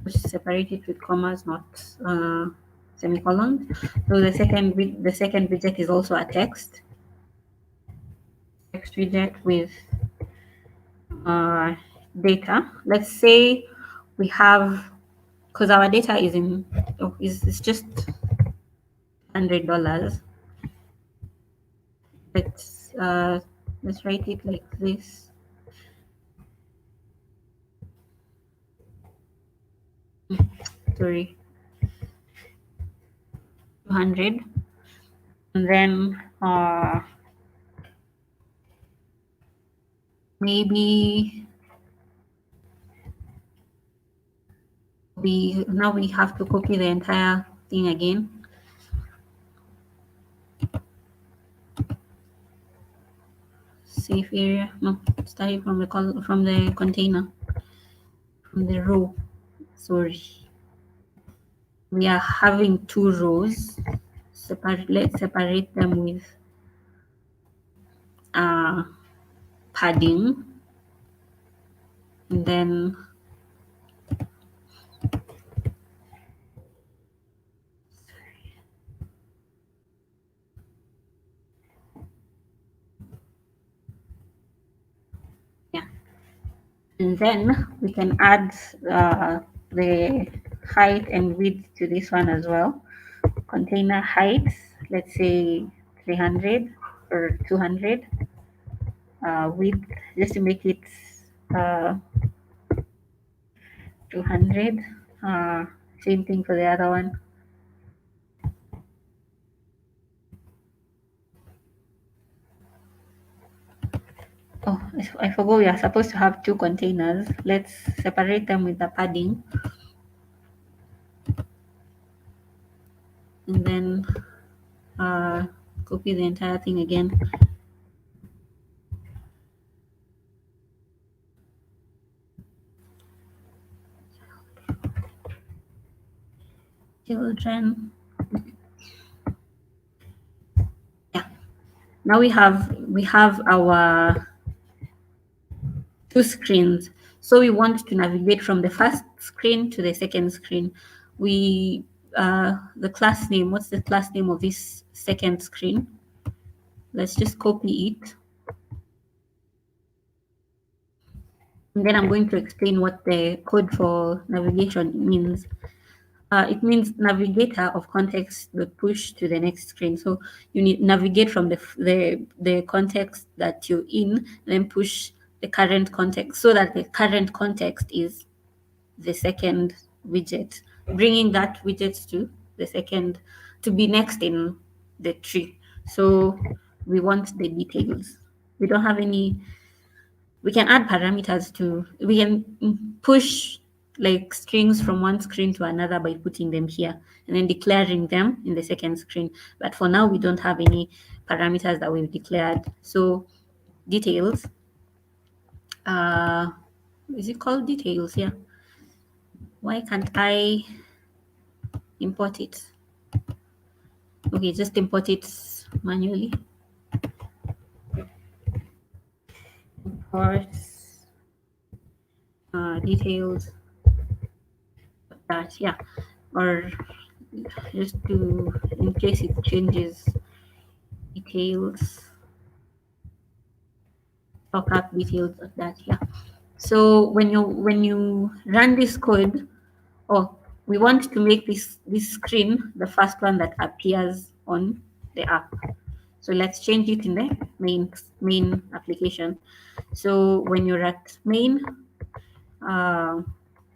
just separate it with commas, not semicolons. So the second widget is also a text widget with data. Let's say we have, because our data is in is just $100. Let's write it like this. Sorry, 200, and then maybe we have to copy the entire thing again. Safe area, no, starting from the container, from the row. Sorry, we are having two rows. Let's separate them with uh, padding, and then yeah, and then we can add the height and width to this one as well. Container height, let's say 300 or 200. Width, just to make it uh, 200. Uh, Same thing for the other one. Oh, I forgot we are supposed to have two containers. Let's separate them with the padding. And then uh, copy the entire thing again. Children. Yeah. Now we have our two screens. So we want to navigate from the first screen to the second screen. We the class name. What's the class name of this second screen? Let's just copy it. And then I'm going to explain what the code for navigation means. It means navigator of context will push to the next screen. So you need navigate from the context that you're in, then push the current context so that the current context is the second widget, bringing that widget to the second to be next in the tree. So we want the details. We don't have any. We can add parameters to. We can push like strings from one screen to another by putting them here and then declaring them in the second screen. But for now, we don't have any parameters that we've declared. So details. Uh, is it called details? Yeah. Why can't I import it? Okay, just import it manually. Import details. That, yeah, or just to in case it changes details, stock up details of that. Yeah. So when you run this code, oh, we want to make this screen the first one that appears on the app. So let's change it in the main application. So when you're at main, uh,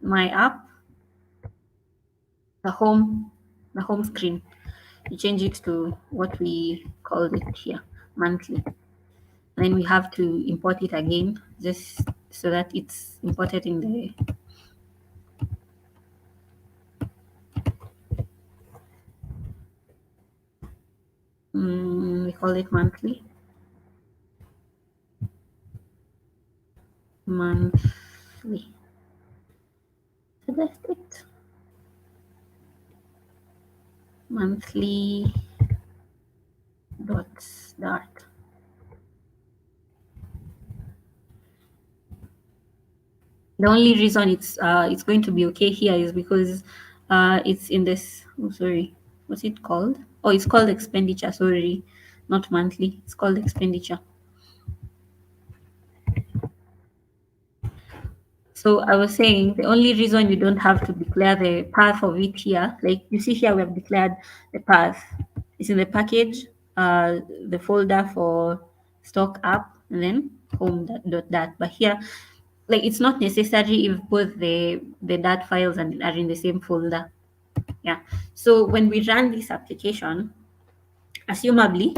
my app, the home screen, you change it to what we called it here, monthly. Then we have to import it again, just so that it's imported in the we call it monthly. So that's it. Monthly dot start. The only reason it's going to be okay here is because it's in this. Oh, sorry, what's it called? Oh, it's called expenditure. Sorry, not monthly. It's called expenditure. So I was saying the only reason you don't have to declare the path of it here, like you see here, we have declared the path. It's in the package, the folder for stock app, and then home dot dat. But here, like it's not necessary if both the dat files are in the same folder. Yeah. So when we run this application, assumably,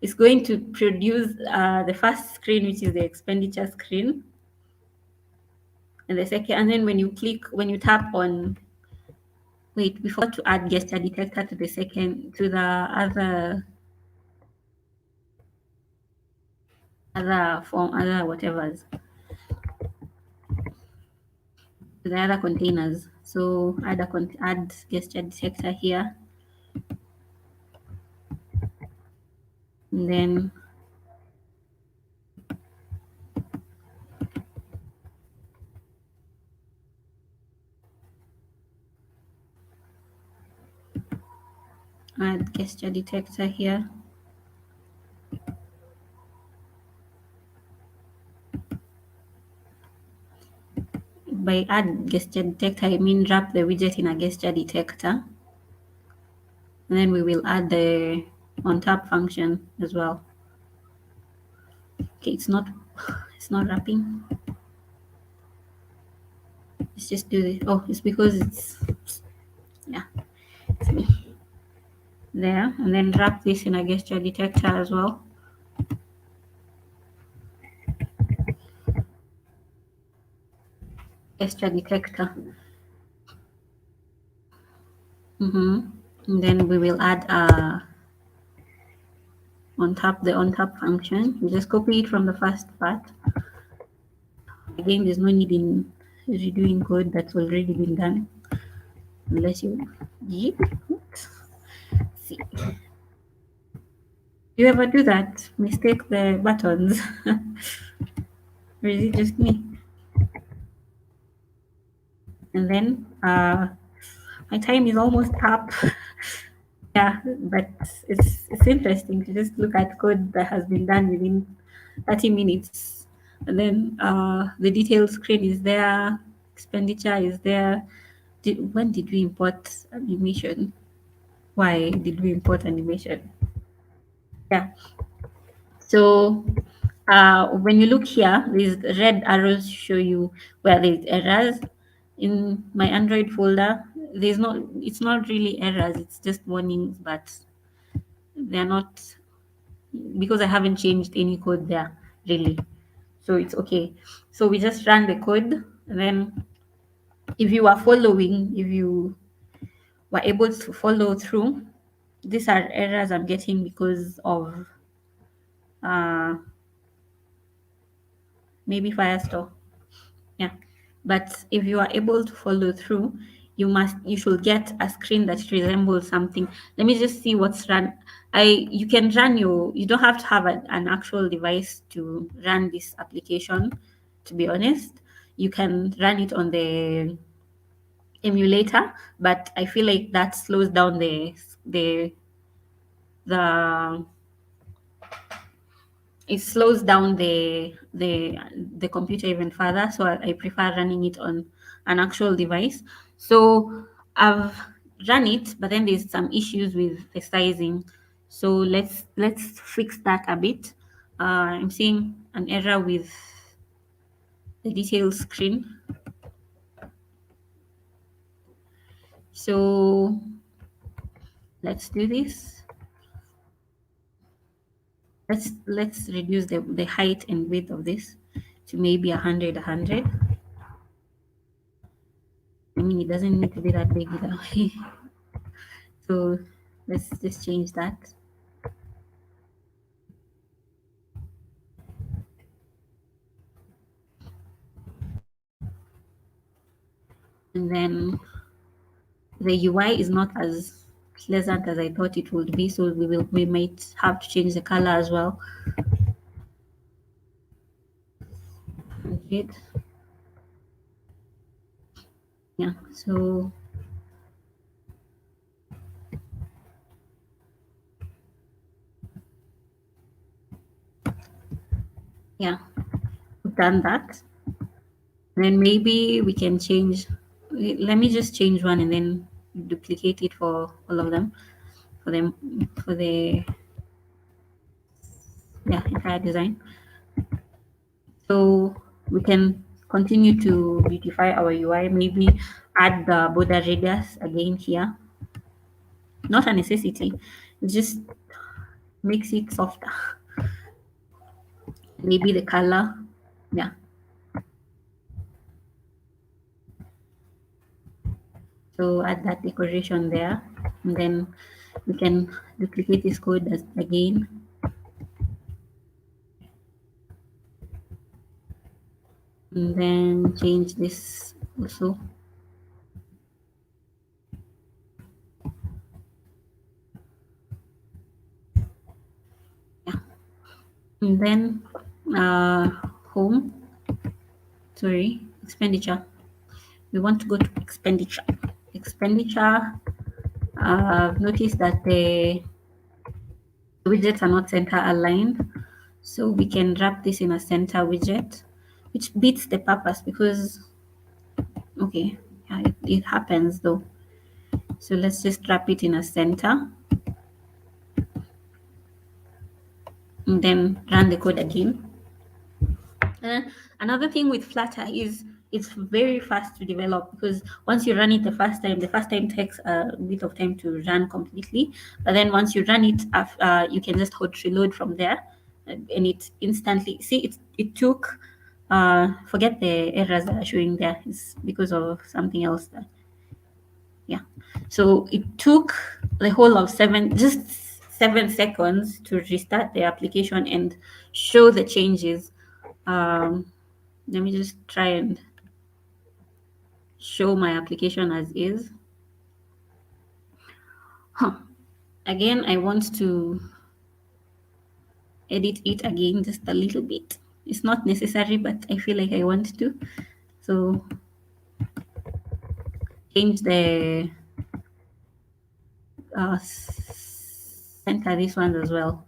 it's going to produce the first screen, which is the expenditure screen, and the second, and then when you tap on, wait, before to add gesture detector to the second, to the other form, other whatever's, to the other containers. So add gesture detector here, and then add gesture detector here. By add gesture detector, I mean wrap the widget in a gesture detector. And then we will add the on tap function as well. Okay, it's not wrapping. Let's just do this. Oh, it's because yeah, it's me. There, and then wrap this in a gesture detector as well. Gesture detector. And then we will add the on tap function. We just copy it from the first part. Again, there's no need in redoing code that's already been done, unless you yep. See. Do you ever do that? Mistake the buttons? Or is it just me? And then my time is almost up. Yeah, but it's interesting to just look at code that has been done within 30 minutes. And then the detail screen is there, expenditure is there. When did we import animation? Why did we import animation? Yeah. So when you look here, these red arrows show you where there's errors. In my Android folder, it's not really errors, it's just warnings, but they're not, because I haven't changed any code there really. So it's okay. So we just run the code, and then if you were able to follow through, these are errors I'm getting because of uh, maybe Firestore. Yeah. But if you are able to follow through, you should get a screen that resembles something. Let me just see what's run. You can run you don't have to have an actual device to run this application, to be honest. You can run it on the emulator, but I feel like that slows down the it slows down the computer even further, so I prefer running it on an actual device. So I've run it, but then there's some issues with the sizing, so let's fix that a bit. I'm seeing an error with the details screen, so let's do this. Let's reduce the height and width of this to maybe 100. I mean, it doesn't need to be that big either. So let's just change that. And then the UI is not as pleasant as I thought it would be, so we might have to change the color as well. Okay. Yeah, so yeah, we've done that. Then maybe we can change, let me just change one and then duplicate it for all of them, for the yeah, entire design. So we can continue to beautify our UI, maybe add the border radius again here. Not a necessity, it just makes it softer. Maybe the color, yeah. So add that decoration there, and then we can duplicate this code again, and then change this also. Yeah, and then uh, home. Sorry, expenditure. We want to go to expenditure. Expenditure. I've noticed that the widgets are not center aligned. So we can wrap this in a center widget, which beats the purpose because, okay, yeah, it happens though. So let's just wrap it in a center and then run the code again. Another thing with Flutter is it's very fast to develop because once you run it the first time takes a bit of time to run completely. But then once you run it, you can just hot reload from there, and it instantly see it took. Forget the errors that are showing there. It's because of something else. Yeah. So it took the whole of 7 seconds to restart the application and show the changes. Um, Let me just try and show my application as is. Huh. Again, I want to edit it again just a little bit. It's not necessary, but I feel like I want to. So change the center this one as well.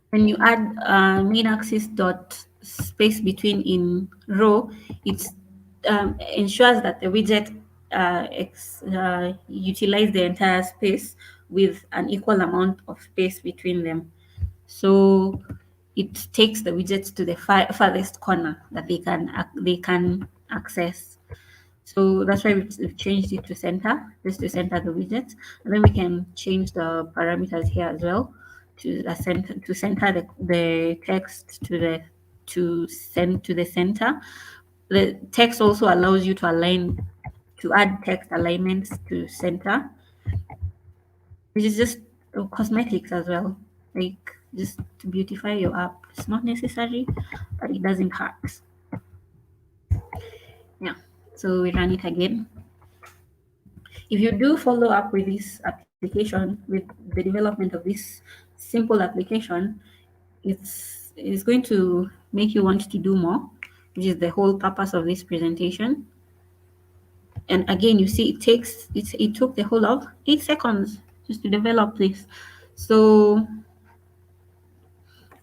When you add main axis dot space between in row, it ensures that the widget utilize the entire space with an equal amount of space between them. So it takes the widgets to the farthest corner that they can access. So that's why we've changed it to center, just to center the widget. And then we can change the parameters here as well to center the text to send to the center. The text also allows you to add text alignments to center, which is just cosmetics as well. Like just to beautify your app. It's not necessary, but it doesn't hurt. Yeah. So we run it again. If you do follow up with this application, with the development of this simple application, it's going to make you want to do more, which is the whole purpose of this presentation. And again, you see it took the whole of 8 seconds just to develop this. So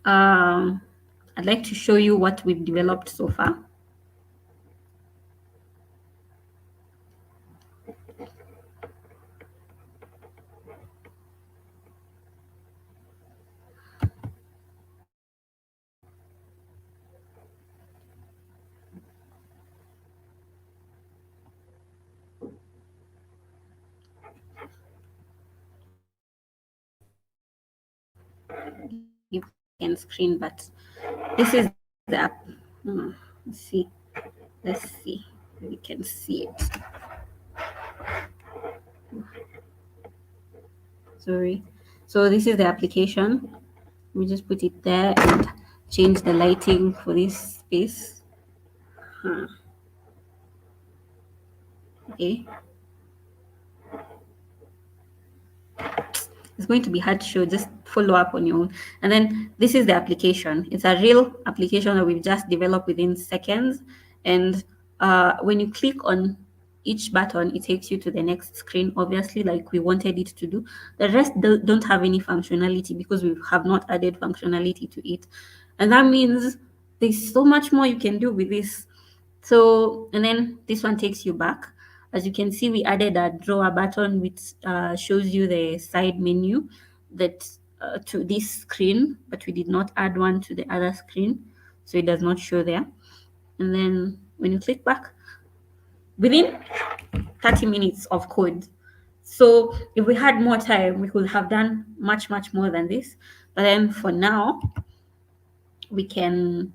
um, I'd like to show you what we've developed so far. Give end screen, but this is the app. Let's see. Let's see. We can see it. Sorry. So this is the application. Let me just put it there and change the lighting for this space. Okay. It's going to be hard to show. Just follow up on your own. And then this is the application. It's a real application that we've just developed within seconds. And when you click on each button, it takes you to the next screen, obviously, like we wanted it to do. The rest don't have any functionality because we have not added functionality to it. And that means there's so much more you can do with this. So, and then this one takes you back. As you can see, we added a drawer button which shows you the side menu that to this screen, but we did not add one to the other screen, so it does not show there. And then when you click back, within 30 minutes of code. So if we had more time, we could have done much, much more than this. But then for now, we can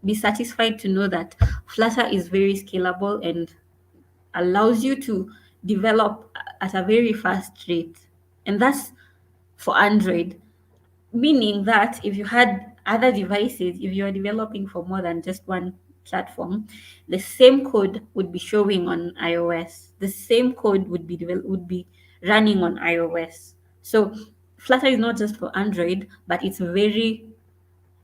be satisfied to know that Flutter is very scalable and allows you to develop at a very fast rate. And that's for Android, meaning that if you had other devices, if you are developing for more than just one platform, the same code would be showing on iOS. The same code would be running on iOS. So Flutter is not just for Android, but it's very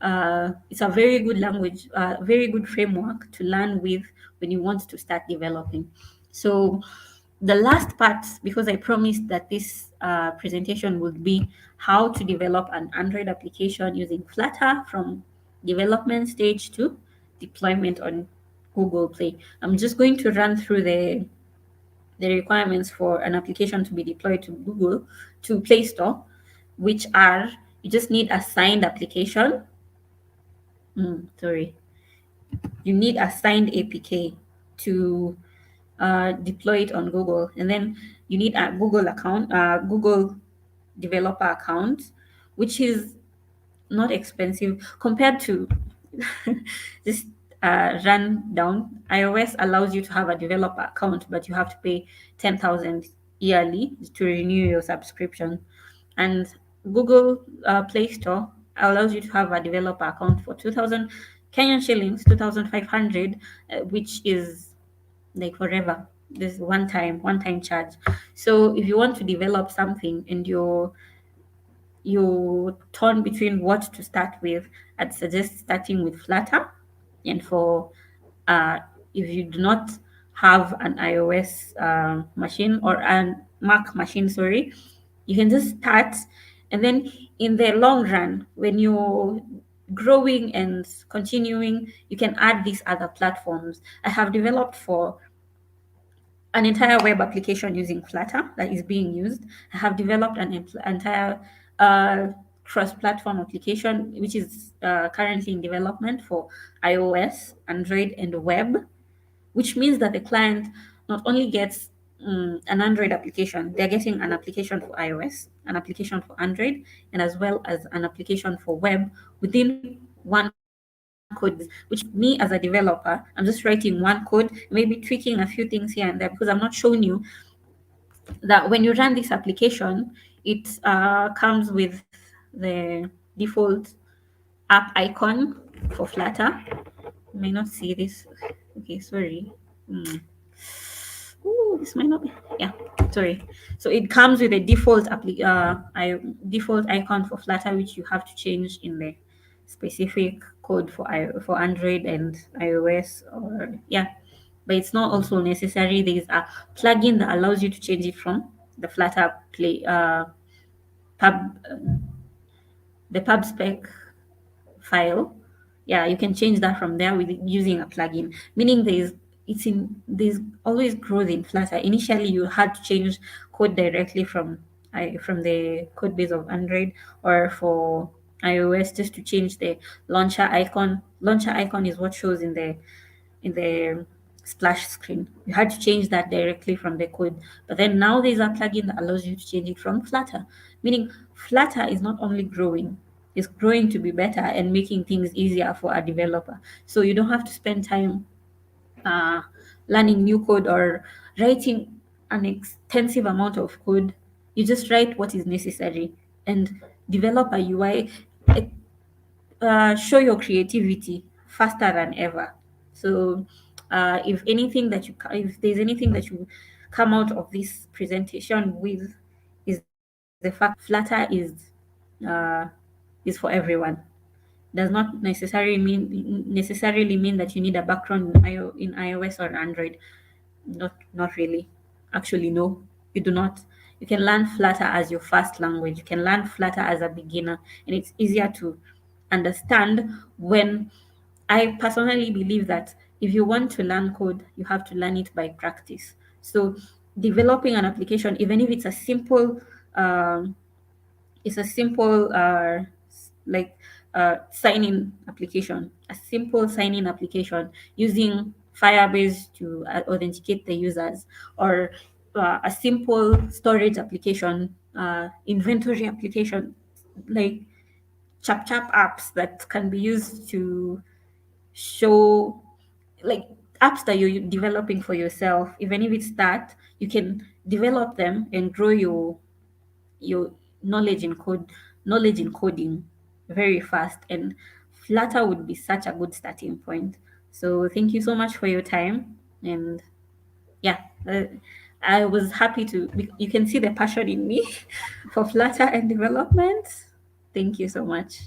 It's a very good language, very good framework to learn with when you want to start developing. So the last part, because I promised that this presentation would be how to develop an Android application using Flutter from development stage to deployment on Google Play. I'm just going to run through the requirements for an application to be deployed to Google, to Play Store, which are: you just need a signed application. Sorry, you need a signed APK to deploy it on Google, and then you need a Google account, Google developer account, which is not expensive compared to this run down. iOS allows you to have a developer account, but you have to pay 10,000 yearly to renew your subscription. And Google Play Store allows you to have a developer account for 2,000 Kenyan shillings, 2,500, which is like forever. This one time charge. So if you want to develop something and you torn between what to start with, I'd suggest starting with Flutter. And for uh, if you do not have an iOS machine or a Mac machine, sorry, you can just start. And then in the long run, when you're growing and continuing, you can add these other platforms. I have developed for an entire web application using Flutter that is being used. I have developed an entire uh, cross-platform application, which is currently in development for iOS, Android, and web, which means that the client not only gets an Android application, they're getting an application for iOS, an application for Android, and as well as an application for web within one code. Which me as a developer, I'm just writing one code, maybe tweaking a few things here and there, because I'm not showing you that when you run this application, it comes with the default app icon for Flutter. You may not see this. Okay, sorry. Hmm. Ooh, this might not be. Yeah, sorry. So it comes with a default icon for Flutter, which you have to change in the specific code for for Android and iOS. Or yeah, but it's not also necessary. There is a plugin that allows you to change it from the Flutter play pub the pub spec file. Yeah, you can change that from there with using a plugin, meaning there's always growth in Flutter. Initially you had to change code directly from the code base of Android, or for iOS, just to change the launcher icon is what shows in the splash screen. You had to change that directly from the code. But then now there's a plugin that allows you to change it from Flutter, meaning Flutter is not only growing, it's growing to be better and making things easier for a developer. So you don't have to spend time uh, learning new code or writing an extensive amount of code. You just write what is necessary and develop a UI, show your creativity faster than ever. So, if there's anything that you come out of this presentation with, is the fact that Flutter uh, is for everyone. Does not necessarily mean that you need a background in iOS or Android. Not really. Actually, no, you do not. You can learn Flutter as your first language. You can learn Flutter as a beginner, and it's easier to understand when. I personally believe that if you want to learn code, you have to learn it by practice. So, developing an application, even if um, it's a simple like sign-in application, a simple sign-in application using Firebase to authenticate the users, or a simple storage application, inventory application, like chap apps that can be used to show, like apps that you're developing for yourself. Even if it's that, you can develop them and grow your knowledge in coding very fast, and Flutter would be such a good starting point. So thank you so much for your time. And yeah, I was happy to you can see the passion in me for Flutter and development. Thank you so much.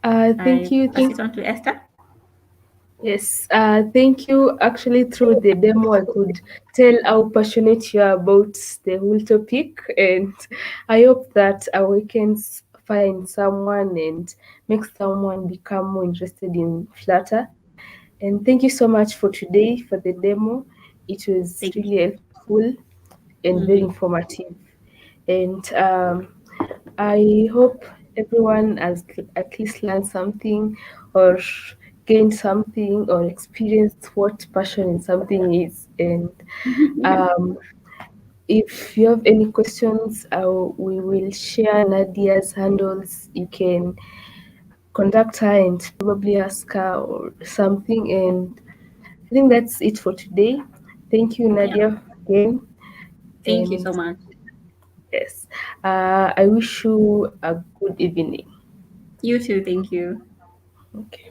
Thank I you. pass it on to Esther. Yes, thank you. Actually, through the demo, I could tell how passionate you are about the whole topic, and I hope that our weekends find someone and make someone become more interested in Flutter. And thank you so much for today for the demo. It was Thank really you. helpful and very Mm-hmm. informative. And I hope everyone has at least learned something or gained something or experienced what passion in something is. And um, if you have any questions, we will share Nadia's handles. You can contact her and probably ask her or something. And I think that's it for today. Thank you, Yeah. Nadia, again. Thank you And so much. yes, I wish you a good evening. You too. Thank you. Okay.